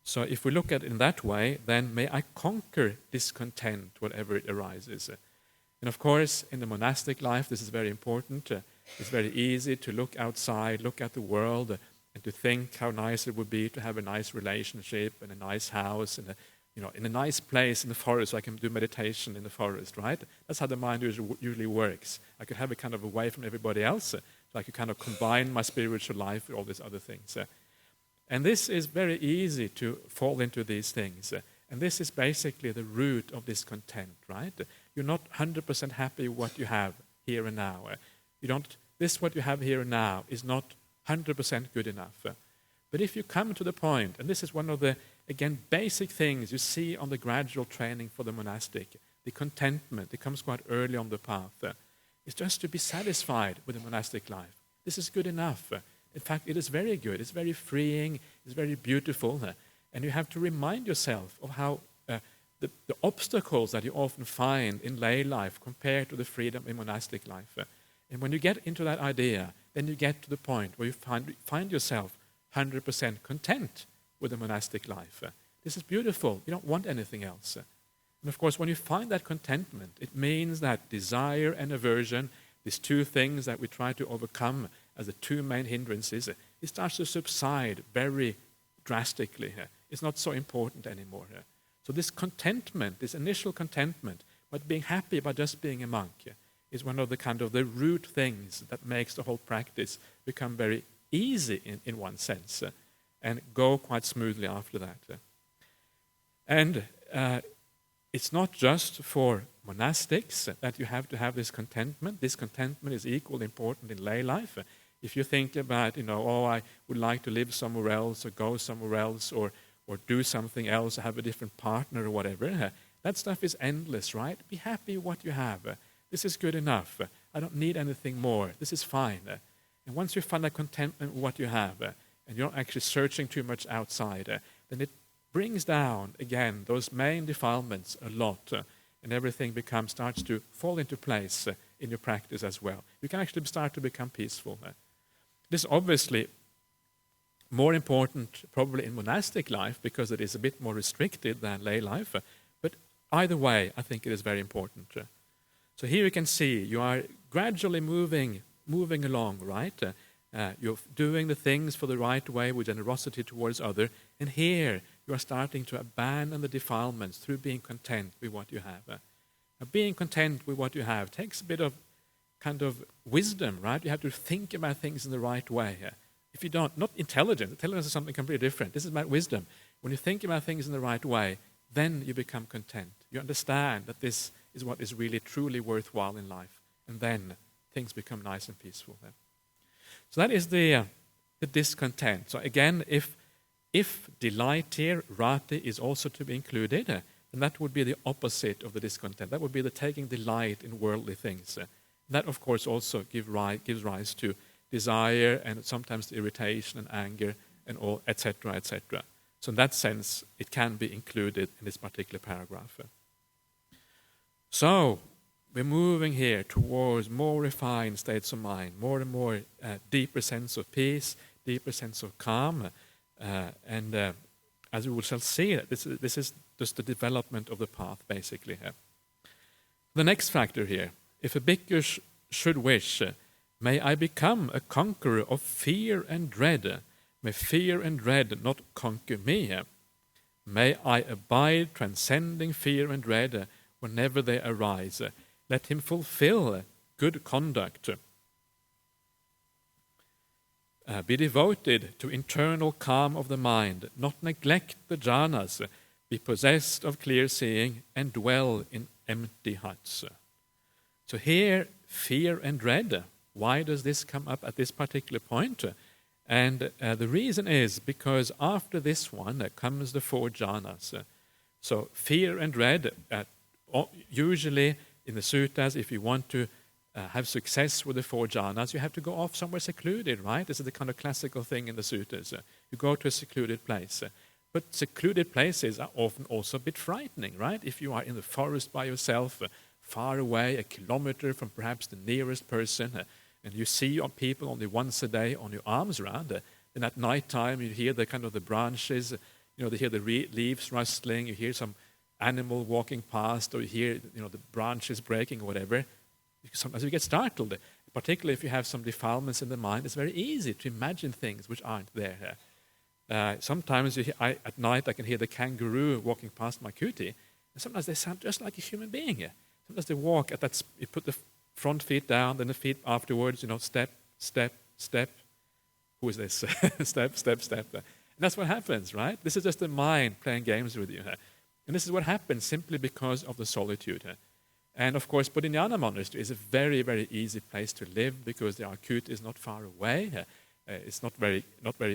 So if we look at it in that way, then may I conquer discontent, whatever it arises. And of course, in the monastic life, this is very important. It's very easy to look outside, look at the world, and to think how nice it would be to have a nice relationship and a nice house and in a nice place in the forest, so I can do meditation in the forest, right? That's how the mind usually works. I could have it kind of away from everybody else, so I could kind of combine my spiritual life with all these other things. And this is very easy to fall into these things. And this is basically the root of discontent, right? You're not 100% happy with what you have here and now. What you have here and now is not 100% good enough. But if you come to the point, and this is one of the, again, basic things you see on the gradual training for the monastic, the contentment, it comes quite early on the path. It's just to be satisfied with the monastic life. This is good enough. In fact, it is very good. It's very freeing. It's very beautiful. And you have to remind yourself of how the obstacles that you often find in lay life compared to the freedom in monastic life. And when you get into that idea, then you get to the point where you find yourself 100% content with the monastic life. This is beautiful. You don't want anything else. And of course, when you find that contentment, it means that desire and aversion, these two things that we try to overcome as the two main hindrances, it starts to subside very drastically. It's not so important anymore. So this contentment, this initial contentment, but being happy by just being a monk, is one of the kind of the root things that makes the whole practice become very easy in one sense and go quite smoothly after that. And it's not just for monastics that you have to have this contentment. This contentment is equally important in lay life. If you think about, I would like to live somewhere else or go somewhere else or do something else or have a different partner or whatever, that stuff is endless, right? Be happy with what you have. This is good enough. I don't need anything more. This is fine. And once you find that contentment with what you have, and you're not actually searching too much outside, then it brings down, again, those main defilements a lot, and everything starts to fall into place in your practice as well. You can actually start to become peaceful. This is obviously more important probably in monastic life because it is a bit more restricted than lay life, but either way, I think it is very important. So here you can see you are gradually moving along, right? You're doing the things for the right way with generosity towards others, and here you are starting to abandon the defilements through being content with what you have. Being content with what you have takes a bit of kind of wisdom, right? You have to think about things in the right way. If you don't, not intelligence. Intelligence is something completely different. This is about wisdom. When you think about things in the right way, then you become content. You understand that this is what is really truly worthwhile in life, and then things become nice and peaceful. So that is the discontent. So again, if delight here, rati, is also to be included, then that would be the opposite of the discontent. That would be the taking delight in worldly things. That, of course, also gives rise to desire, and sometimes the irritation and anger, and all, etc., etc. So in that sense, it can be included in this particular paragraph. So we're moving here towards more refined states of mind, more and more deeper sense of peace, deeper sense of calm, and as we shall see, this is just the development of the path, basically. The next factor here, if a bhikkhu should wish, may I become a conqueror of fear and dread. May fear and dread not conquer me. May I abide transcending fear and dread whenever they arise. Let him fulfill good conduct. Be devoted to internal calm of the mind, not neglect the jhanas, be possessed of clear seeing, and dwell in empty huts. So here, fear and dread. Why does this come up at this particular point? And the reason is because after this one comes the 4 jhanas. So fear and dread, usually in the suttas, if you want to have success with the 4 jhanas, you have to go off somewhere secluded, right? This is the kind of classical thing in the suttas. You go to a secluded place. But secluded places are often also a bit frightening, right? If you are in the forest by yourself, far away, 1 kilometer from perhaps the nearest person, and you see people only once a day on your arms around, and at night time you hear the kind of the branches, you hear the leaves rustling, you hear some animal walking past, or you hear the branches breaking or whatever. Sometimes you get startled, particularly if you have some defilements in the mind. It's very easy to imagine things which aren't there. Sometimes at night I can hear the kangaroo walking past my kuti, and sometimes they sound just like a human being. Sometimes they walk at that, you put the front feet down, then the feet afterwards, step, step, step. Who is this? Step, step, step. And that's what happens, right? This is just the mind playing games with you. And this is what happens simply because of the solitude. And of course, Bodhinyana Monastery is a very, very easy place to live because the Arcut is not far away. It's not very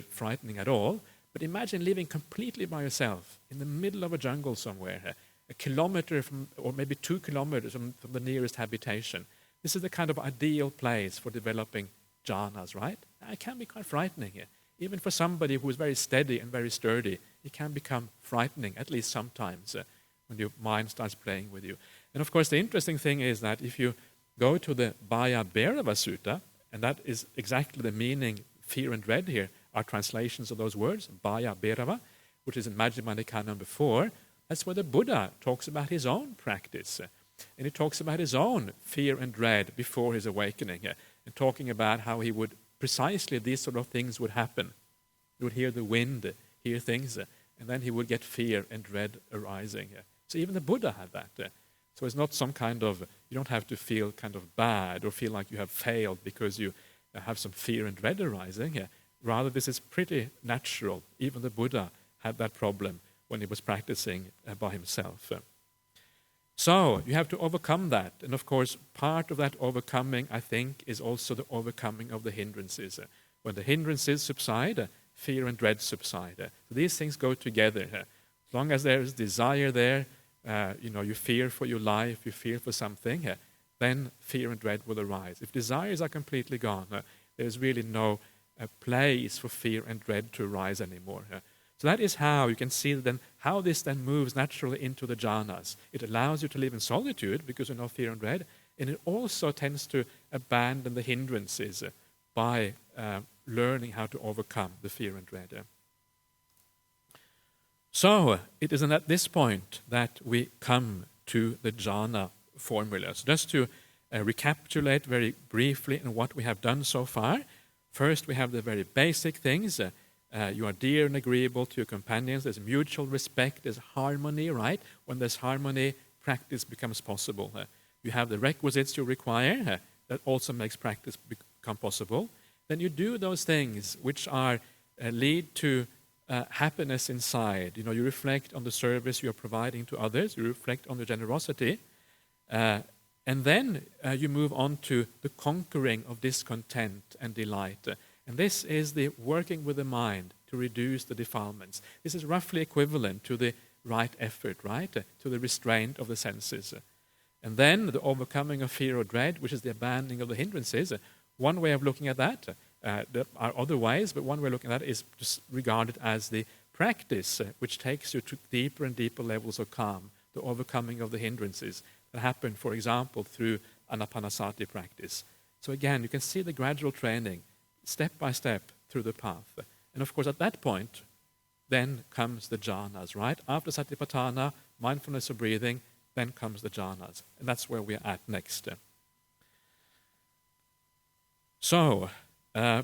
frightening at all. But imagine living completely by yourself in the middle of a jungle somewhere, 1 kilometer from, or maybe 2 kilometers from the nearest habitation. This is the kind of ideal place for developing jhanas, right? It can be quite frightening. Even for somebody who is very steady and very sturdy, it can become frightening, at least sometimes, when your mind starts playing with you. And of course, the interesting thing is that if you go to the Bhaya Bhairava Sutta, and that is exactly the meaning, fear and dread here, are translations of those words, Bhaya Bhairava, which is in Majjhima Nikaya number 4, that's where the Buddha talks about his own practice. And he talks about his own fear and dread before his awakening, and talking about how he would, precisely these sort of things would happen. He would hear the wind, hear things, and then he would get fear and dread arising. So even the Buddha had that. So it's not some kind of, you don't have to feel kind of bad or feel like you have failed because you have some fear and dread arising. Rather, this is pretty natural. Even the Buddha had that problem when he was practicing by himself. So you have to overcome that. And of course, part of that overcoming, I think, is also the overcoming of the hindrances. When the hindrances subside, fear and dread subside. So these things go together. As long as there is desire there, you fear for your life, you fear for something, then fear and dread will arise. If desires are completely gone, there's really no place for fear and dread to arise anymore. So that is how you can see then how this then moves naturally into the jhanas. It allows you to live in solitude because you know fear and dread, and it also tends to abandon the hindrances by learning how to overcome the fear and dread. So it is at this point that we come to the jhana formulas. Just to recapitulate very briefly on what we have done so far. First, we have the very basic things. You are dear and agreeable to your companions. There's mutual respect. There's harmony, right? When there's harmony, practice becomes possible. You have the requisites you require. That also makes practice become possible. Then you do those things which are lead to happiness inside. You reflect on the service you are providing to others. You reflect on the generosity. And then you move on to the conquering of discontent and delight. And this is the working with the mind to reduce the defilements. This is roughly equivalent to the right effort, right? To the restraint of the senses. And then the overcoming of fear or dread, which is the abandoning of the hindrances. One way of looking at that There are other ways, but one way of looking at it is just regarded as the practice which takes you to deeper and deeper levels of calm, the overcoming of the hindrances that happen, for example, through anapanasati practice. So again, you can see the gradual training, step by step, through the path. And of course, at that point, then comes the jhanas, right? After satipatthana, mindfulness of breathing, then comes the jhanas. And that's where we're at next. So,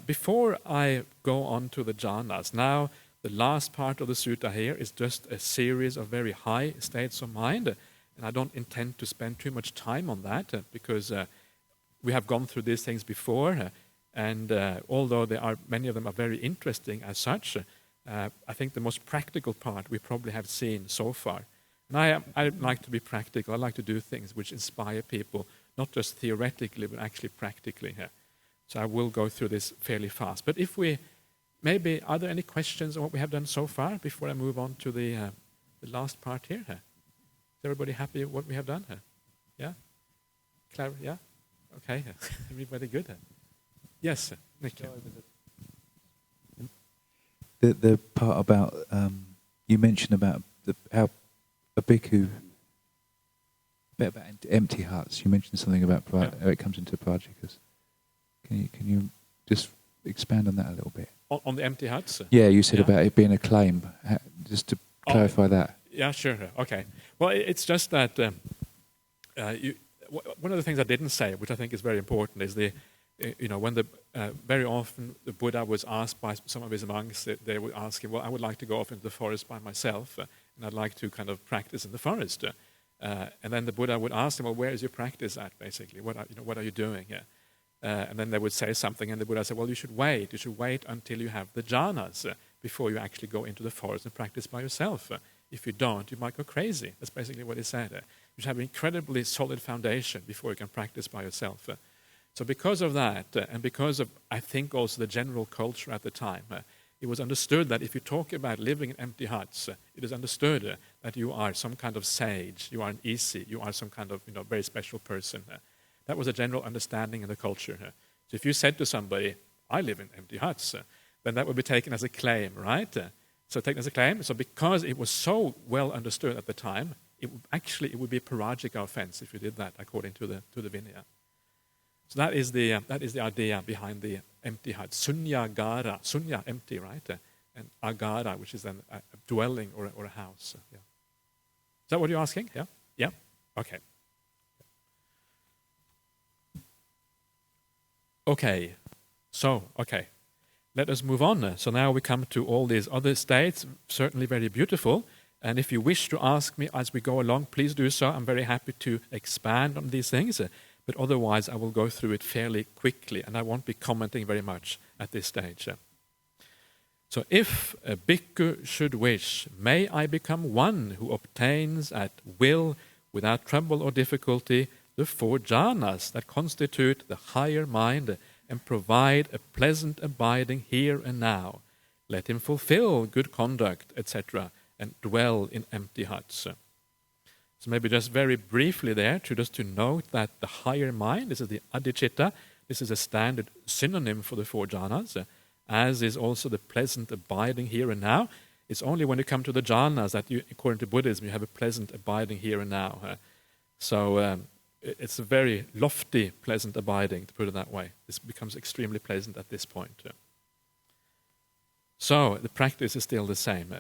before I go on to the jhanas, now the last part of the sutta here is just a series of very high states of mind. And I don't intend to spend too much time on that because we have gone through these things before. And although many of them are very interesting as such, I think the most practical part we probably have seen so far. And I like to be practical. I like to do things which inspire people, not just theoretically, but actually practically. So I will go through this fairly fast. But maybe, are there any questions on what we have done so far before I move on to the last part here? Is everybody happy with what we have done? Yeah? Clara, yeah? Okay. Everybody good? Yes, Nick. The part about, you mentioned about how a bhikkhu, about empty huts. You mentioned something about how it comes into prajikas. Can you just expand on that a little bit? On the empty huts? Yeah, you said about it being a claim. Just to clarify that. Yeah, sure. Okay. Well, it's just that one of the things I didn't say, which I think is very important, is when very often the Buddha was asked by some of his monks, they would ask him, well, I would like to go off into the forest by myself, and I'd like to kind of practice in the forest. And then the Buddha would ask them, well, where is your practice at, basically? What are you doing here? And then they would say something, and the Buddha said, well, you should wait. You should wait until you have the jhanas before you actually go into the forest and practice by yourself. If you don't, you might go crazy. That's basically what he said. You should have an incredibly solid foundation before you can practice by yourself. So because of that, and because of, I think, also the general culture at the time, it was understood that if you talk about living in empty huts, it is understood that you are some kind of sage, you are an isi, you are some kind of very special person. That was a general understanding in the culture. So if you said to somebody, I live in empty huts, then that would be taken as a claim, right? So taken as a claim. So because it was so well understood at the time, it would be a parajika offense if you did that according to the Vinaya. So that is the idea behind the empty hut. Sunyagara, sunya, empty, right? And agara, which is then a dwelling or a house. Yeah. Is that what you're asking? Yeah? Yeah? Okay. Okay. Let us move on. So now we come to all these other states, certainly very beautiful. And if you wish to ask me as we go along, please do so. I'm very happy to expand on these things. But otherwise, I will go through it fairly quickly, and I won't be commenting very much at this stage. So if a bhikkhu should wish, may I become one who obtains at will, without trouble or difficulty, the 4 jhanas that constitute the higher mind and provide a pleasant abiding here and now. Let him fulfill good conduct, etc., and dwell in empty huts. So maybe just very briefly there, to note that the higher mind, this is the adhicitta, this is a standard synonym for the 4 jhanas, as is also the pleasant abiding here and now. It's only when you come to the jhanas that you, according to Buddhism, you have a pleasant abiding here and now. So it's a very lofty, pleasant abiding, to put it that way. This becomes extremely pleasant at this point. So the practice is still the same.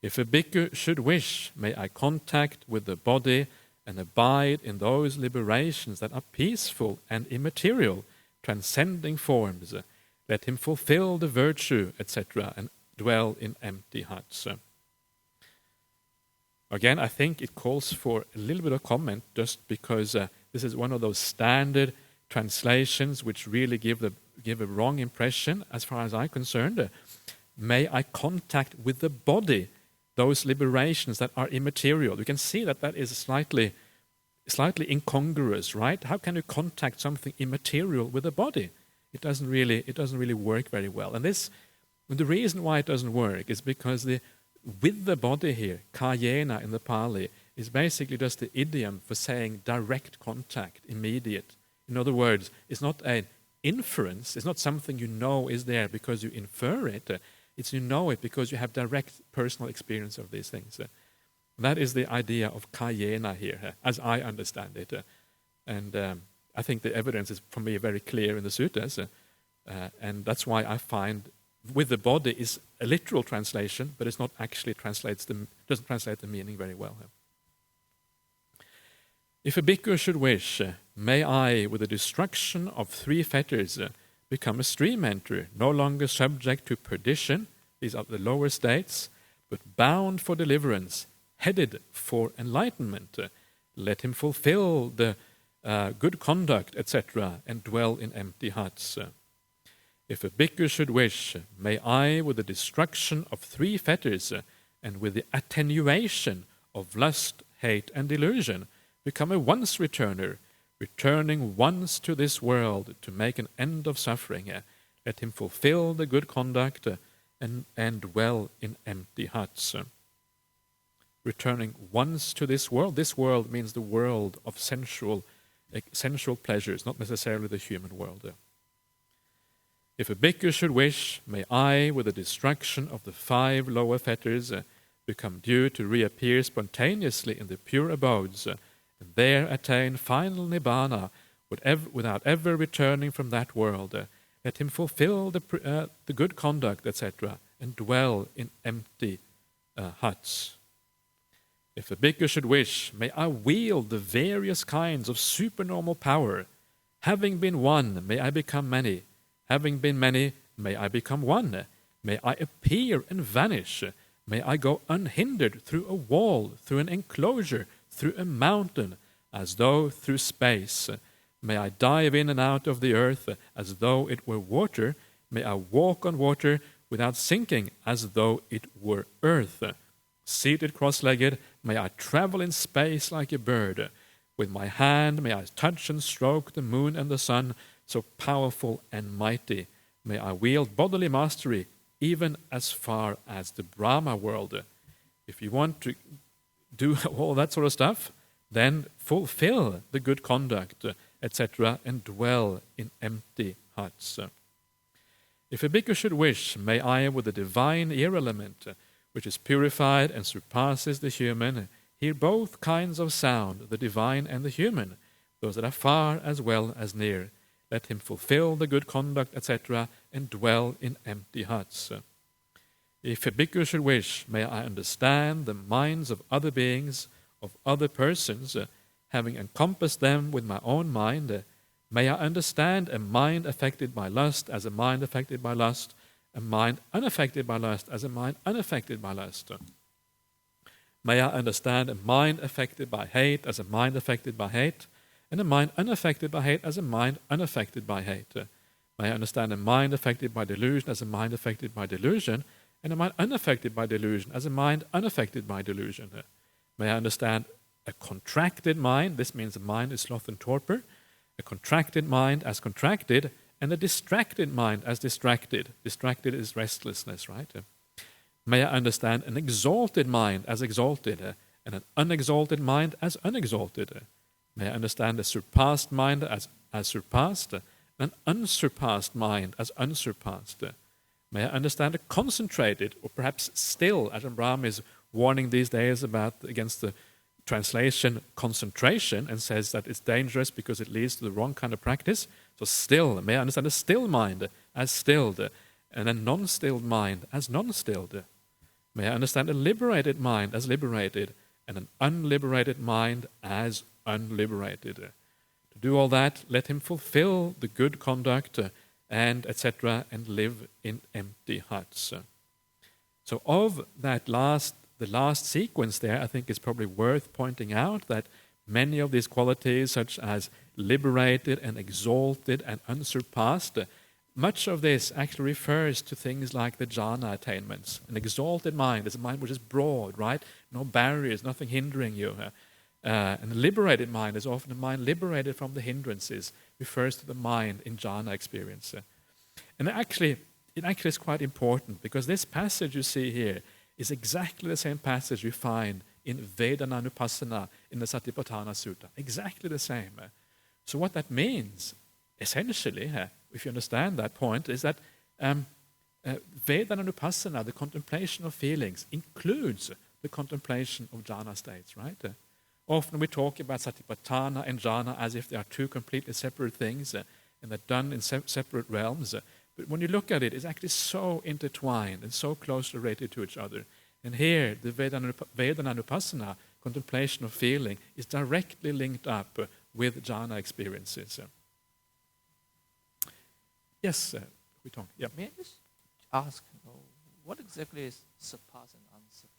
If a bhikkhu should wish, may I contact with the body and abide in those liberations that are peaceful and immaterial, transcending forms. Let him fulfill the virtue, etc., and dwell in empty huts. Again, I think it calls for a little bit of comment, just because this is one of those standard translations which really give a wrong impression, as far as I'm concerned. May I contact with the body those liberations that are immaterial. You can see that is slightly incongruous, right? How can you contact something immaterial with the body? It doesn't really work very well. And the reason why it doesn't work is because with the body here, kayena in the Pali, is basically just the idiom for saying direct contact, immediate. In other words, it's not an inference. It's not something you know is there because you infer it. It's you know it because you have direct personal experience of these things. That is the idea of kayena here, as I understand it. And I think the evidence is, for me, very clear in the suttas. And that's why I find with the body is a literal translation, but it's not actually doesn't translate the meaning very well. If a bhikkhu should wish, may I, with the destruction of 3 fetters, become a stream enter, no longer subject to perdition, these are the lower states, but bound for deliverance, headed for enlightenment. Let him fulfill the good conduct, etc., and dwell in empty huts. If a bhikkhu should wish, may I, with the destruction of 3 fetters, and with the attenuation of lust, hate, and delusion, become a once-returner, returning once to this world to make an end of suffering. Let him fulfill the good conduct and dwell in empty huts. Returning once to this world means the world of sensual pleasures, not necessarily the human world. If a bhikkhu should wish, may I, with the destruction of the 5 lower fetters, become due to reappear spontaneously in the pure abodes, and there attain final nibbana without ever returning from that world. Let him fulfill the good conduct, etc., and dwell in empty huts. If a bhikkhu should wish, may I wield the various kinds of supernormal power. Having been one, may I become many. Having been many, may I become one. May I appear and vanish. May I go unhindered through a wall, through an enclosure, through a mountain, as though through space. May I dive in and out of the earth as though it were water. May I walk on water without sinking as though it were earth. Seated cross-legged, may I travel in space like a bird. With my hand may I touch and stroke the moon and the sun, so powerful and mighty. May I wield bodily mastery even as far as the Brahma world. If you want to do all that sort of stuff, then fulfill the good conduct, etc., and dwell in empty huts. If a bhikkhu should wish, may I, with the divine ear element, which is purified and surpasses the human, hear both kinds of sound, the divine and the human, those that are far as well as near. Let him fulfill the good conduct, etc., and dwell in empty huts. If a bhikkhu should wish, may I understand the minds of other beings, of other persons, having encompassed them with my own mind. May I understand a mind affected by lust as a mind affected by lust, a mind unaffected by lust as a mind unaffected by lust. May I understand a mind affected by hate as a mind affected by hate, and a mind unaffected by hate as a mind unaffected by hate. May I understand a mind affected by delusion as a mind affected by delusion, and a mind unaffected by delusion as a mind unaffected by delusion. May I understand a contracted mind, this means the mind is sloth and torpor, a contracted mind as contracted, and a distracted mind as distracted. Distracted is restlessness, right? May I understand an exalted mind as exalted, and an unexalted mind as unexalted. May I understand a surpassed mind as surpassed, and an unsurpassed mind as unsurpassed. May I understand a concentrated, or perhaps still, as Ram is warning these days against the translation concentration, and says that it's dangerous because it leads to the wrong kind of practice. So still, may I understand a still mind as stilled, and a non-stilled mind as non-stilled. May I understand a liberated mind as liberated, and an unliberated mind as unliberated. To do all that, let him fulfill the good conduct, and etc., and live in empty huts. So of that the last sequence there, I think it's probably worth pointing out that many of these qualities, such as liberated and exalted and unsurpassed, much of this actually refers to things like the jhana attainments. An exalted mind is a mind which is broad, right? No barriers, nothing hindering you. And a liberated mind is often a mind liberated from the hindrances, refers to the mind in jhana experience. And it actually is quite important, because this passage you see here is exactly the same passage you find in Vedananupassana in the Satipatthana Sutta. Exactly the same. So what that means, essentially, if you understand that point, is that Vedananupasana, the contemplation of feelings, includes the contemplation of jhana states, right? Often we talk about satipatthana and jhana as if they are two completely separate things and they're done in separate realms. But when you look at it, it's actually so intertwined and so closely related to each other. And here, the Vedananupasana, contemplation of feeling, is directly linked up with jhana experiences. Yes, we talk. Yeah. May I just ask, what exactly is surpass and unsurpassed?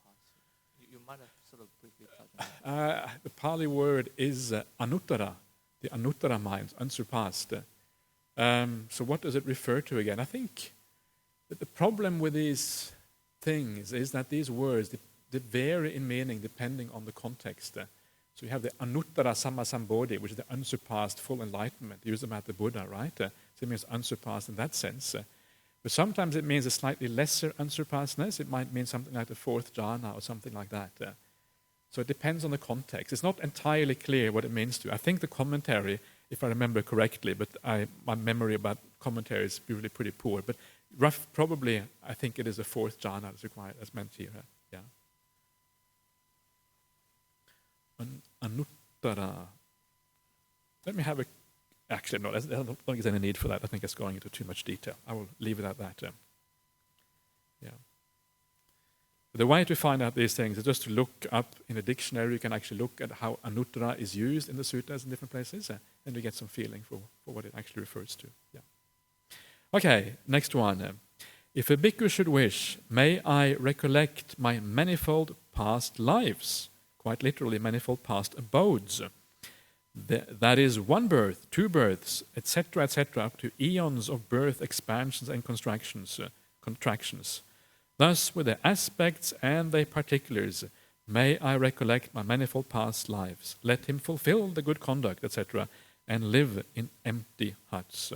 You might have sort of briefly touched on it. The Pali word is anuttara, the anuttara mind, unsurpassed. So what does it refer to again? I think that the problem with these things is that these words, they vary in meaning depending on the context. So you have the anuttara sammasambodhi, which is the unsurpassed full enlightenment. Use them at the Buddha, right? So it means unsurpassed in that sense. But sometimes it means a slightly lesser unsurpassedness. It might mean something like the fourth jhana or something like that. So it depends on the context. It's not entirely clear what it means to. I think the commentary, if I remember correctly, but my memory about commentary is usually pretty poor. But probably, I think it is the fourth jhana that's required, as meant here. Yeah. Anuttara. Let me have a. Actually, no, I don't think there's any need for that. I think it's going into too much detail. I will leave it at that. Yeah. The way to find out these things is just to look up in a dictionary. You can actually look at how anuttara is used in the suttas in different places, and you get some feeling for what it actually refers to. Yeah. Okay, next one. If a bhikkhu should wish, may I recollect my manifold past lives, quite literally manifold past abodes. That is one birth, two births, etc., up to eons of birth, expansions and contractions. Thus, with their aspects and their particulars, may I recollect my manifold past lives. Let him fulfill the good conduct, etc., and live in empty huts.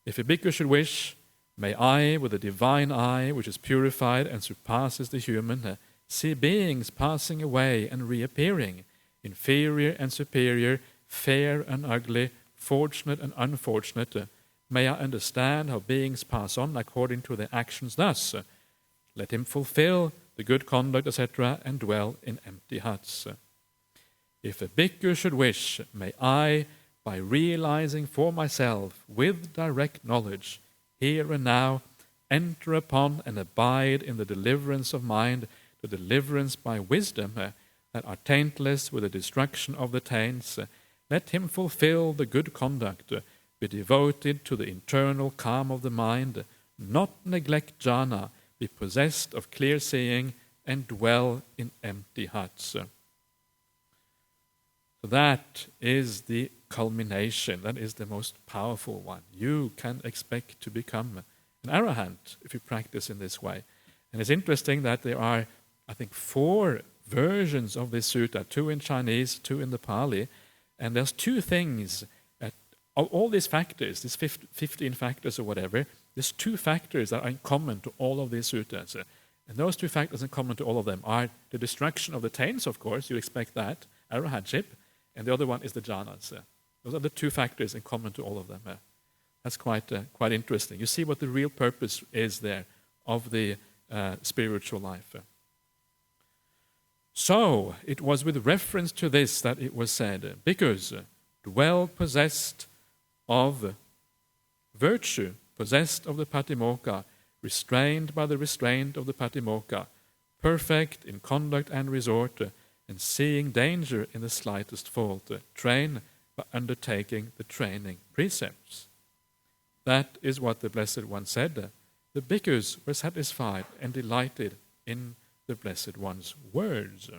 If a bhikkhu should wish, may I, with a divine eye which is purified and surpasses the human, see beings passing away and reappearing, inferior and superior, fair and ugly, fortunate and unfortunate. May I understand how beings pass on according to their actions thus. Let him fulfill the good conduct, etc., and dwell in empty huts. If a bhikkhu should wish, may I, by realizing for myself with direct knowledge, here and now, enter upon and abide in the deliverance of mind, the deliverance by wisdom, that are taintless with the destruction of the taints. Let him fulfill the good conduct, be devoted to the internal calm of the mind, not neglect jhana, be possessed of clear seeing, and dwell in empty huts. So that is the culmination. That is the most powerful one. You can expect to become an arahant if you practice in this way. And it's interesting that there are, I think, 4 versions of this sutta, 2 in Chinese, 2 in the Pali, and there's 2 things, of all these factors, these 15 factors or whatever, there's 2 factors that are in common to all of these suttas. And those 2 factors in common to all of them are the destruction of the taints, of course, you expect that, arahantship, and the other one is the jhanas. Those are the 2 factors in common to all of them. That's quite interesting. You see what the real purpose is there of the spiritual life. So, it was with reference to this that it was said, bhikkhus, dwell possessed of virtue, possessed of the patimokkha, restrained by the restraint of the patimokkha, perfect in conduct and resort, and seeing danger in the slightest fault, train by undertaking the training precepts. That is what the Blessed One said. The bhikkhus were satisfied and delighted in the Blessed One's words.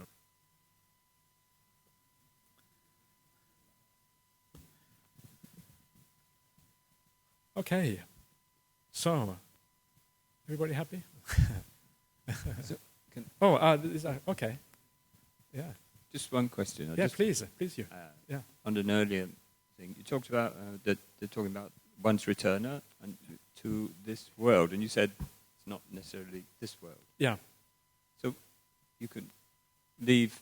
Okay, so everybody happy? Okay, yeah. Just one question. Please you. On an earlier thing, you talked about that they're talking about one's returner and to this world, and you said it's not necessarily this world. Yeah. So you could leave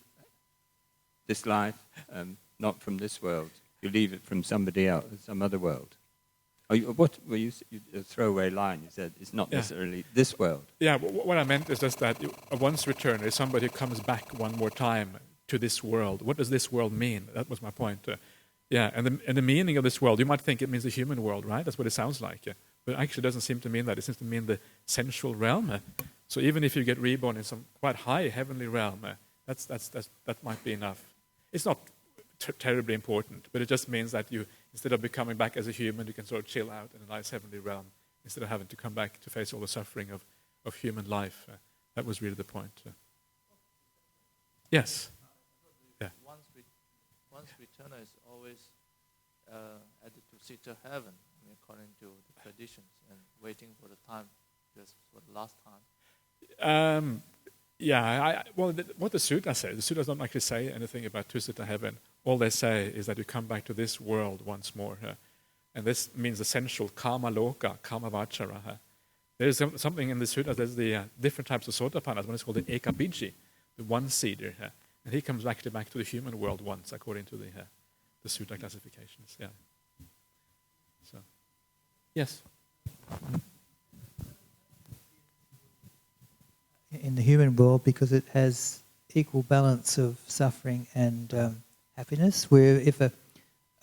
this life not from this world. You leave it from somebody else, some other world. What were you, a throwaway line? You said it's not necessarily this world. Yeah, what I meant is just that a once returner is somebody who comes back one more time to this world. What does this world mean? That was my point. And the meaning of this world, you might think it means the human world, right? That's what it sounds like. But it actually doesn't seem to mean that. It seems to mean the sensual realm. So even if you get reborn in some quite high heavenly realm, that might be enough. It's not terribly important, but it just means that you, instead of becoming back as a human, you can sort of chill out in a nice heavenly realm instead of having to come back to face all the suffering of human life. That was really the point. Yes. Yeah. Once returner is always added to Sutta heaven, according to the traditions, and waiting for the time, just for the last time. What the Sutta says, the Suttas don't actually say anything about Tusita heaven. All they say is that you come back to this world once more. And this means essential karma loka, karma vachara. There's something in the Sutta, there's the different types of sotapannas. One is called the ekabiji, the one-seeder. And he comes actually back to the human world once, according to the Sutta classifications. Yeah. So, yes. In the human world, because it has equal balance of suffering and happiness, where if a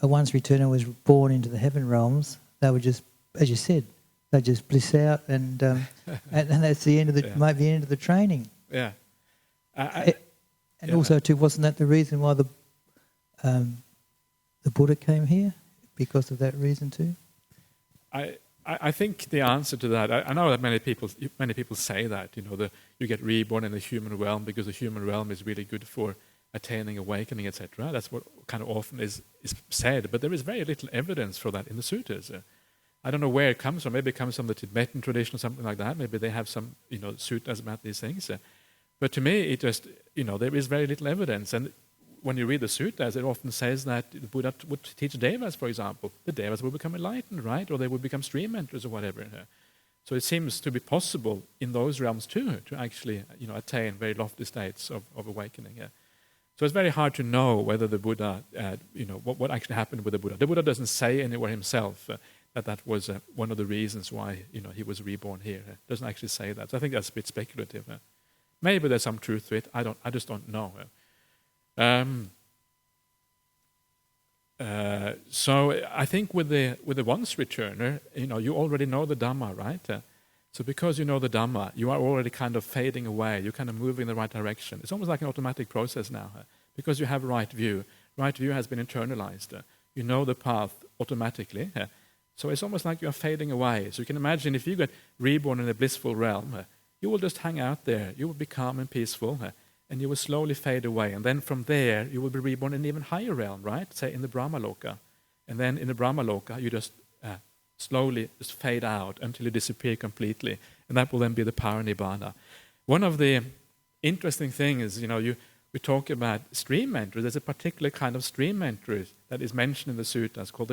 once returner was born into the heaven realms, they would just, as you said, they just bliss out, and and that's the end of the might be the end of the training. Yeah. Also, too, wasn't that the reason why the Buddha came here? Because of that reason too. I think the answer to that, I know that many people say that, you get reborn in the human realm because the human realm is really good for attaining awakening, etc. That's what kind of often is said, but there is very little evidence for that in the suttas. I don't know where it comes from. Maybe it comes from the Tibetan tradition or something like that. Maybe they have some, suttas about these things. But to me, it just, there is very little evidence. And when you read the suttas, it often says that the Buddha would teach devas, for example. The devas would become enlightened, right? Or they would become stream mentors or whatever. So it seems to be possible in those realms too to actually, attain very lofty states of awakening. So it's very hard to know whether the Buddha, what actually happened with the Buddha. The Buddha doesn't say anywhere himself that was one of the reasons why, he was reborn here. Doesn't actually say that. So I think that's a bit speculative. Maybe there's some truth to it. I just don't know. So I think with the once returner, you already know the Dhamma, right? So because you know the Dhamma, you are already kind of fading away. You're kind of moving in the right direction. It's almost like an automatic process now, because you have right view. Right view has been internalized. You know the path automatically. So it's almost like you are fading away. So you can imagine if you get reborn in a blissful realm, you will just hang out there. You will be calm and peaceful, and you will slowly fade away. And then from there, you will be reborn in an even higher realm, right? Say in the Brahmaloka. And then in the Brahmaloka, you just slowly just fade out until you disappear completely. And that will then be the Parinibbana. One of the interesting things, we talk about stream mentors. There's a particular kind of stream mentor that is mentioned in the suttas called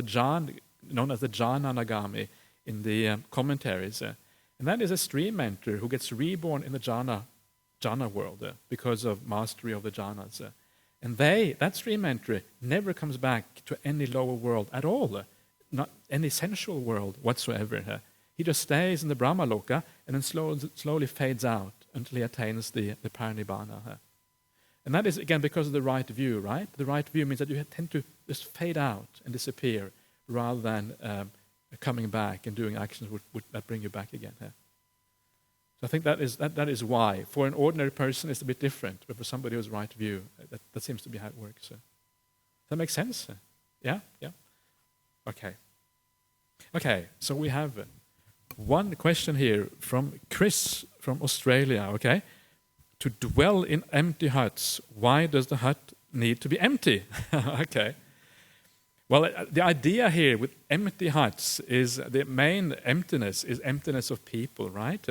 known as the Jnanagami in the commentaries. And that is a stream mentor who gets reborn in the jhana world because of mastery of the jhanas. And that stream mentor never comes back to any lower world at all, not any sensual world whatsoever. He just stays in the Brahmaloka and then slowly fades out until he attains the Parinibbana. And that is, again, because of the right view, right? The right view means that you tend to just fade out and disappear rather than coming back and doing actions that bring you back again. So I think that is why. For an ordinary person, it's a bit different, but for somebody who has right view, that seems to be how it works. Does that make sense? Yeah? Yeah? Okay, so we have one question here from Chris from Australia, okay? To dwell in empty huts, why does the hut need to be empty? Okay. Well, the idea here with empty huts is the main emptiness is emptiness of people, right?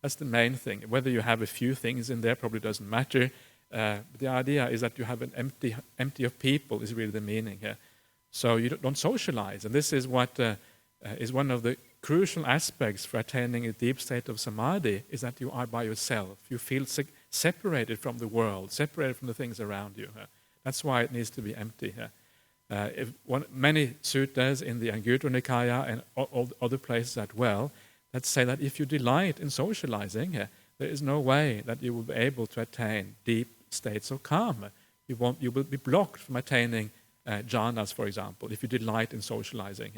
That's the main thing. Whether you have a few things in there probably doesn't matter. The idea is that you have an empty of people is really the meaning here. So you don't socialize. And this is what is one of the crucial aspects for attaining a deep state of samadhi, is that you are by yourself. You feel separated from the world, separated from the things around you. That's why it needs to be empty. Many suttas in the Anguttara Nikaya and all other places as well that say that if you delight in socializing, there is no way that you will be able to attain deep states of calm. You will be blocked from attaining jhanas, for example, if you delight in socializing.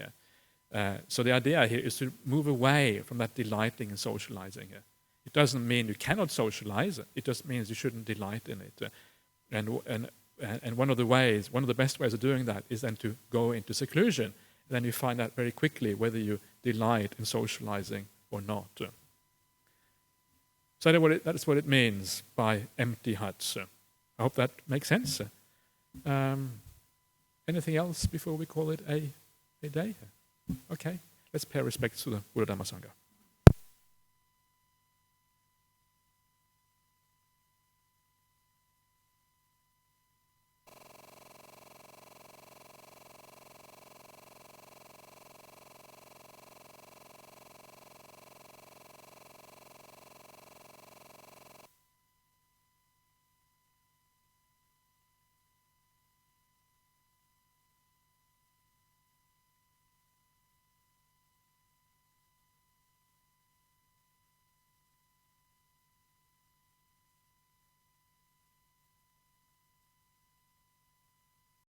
So the idea here is to move away from that delighting in socializing. It doesn't mean you cannot socialize. It just means you shouldn't delight in it. And one of the best ways of doing that is then to go into seclusion. Then you find out very quickly whether you delight in socializing or not. So that's what it means by empty huts. I hope that makes sense. Anything else before we call it a day? Okay, let's pay respects to the Buddha Dhamma Sangha.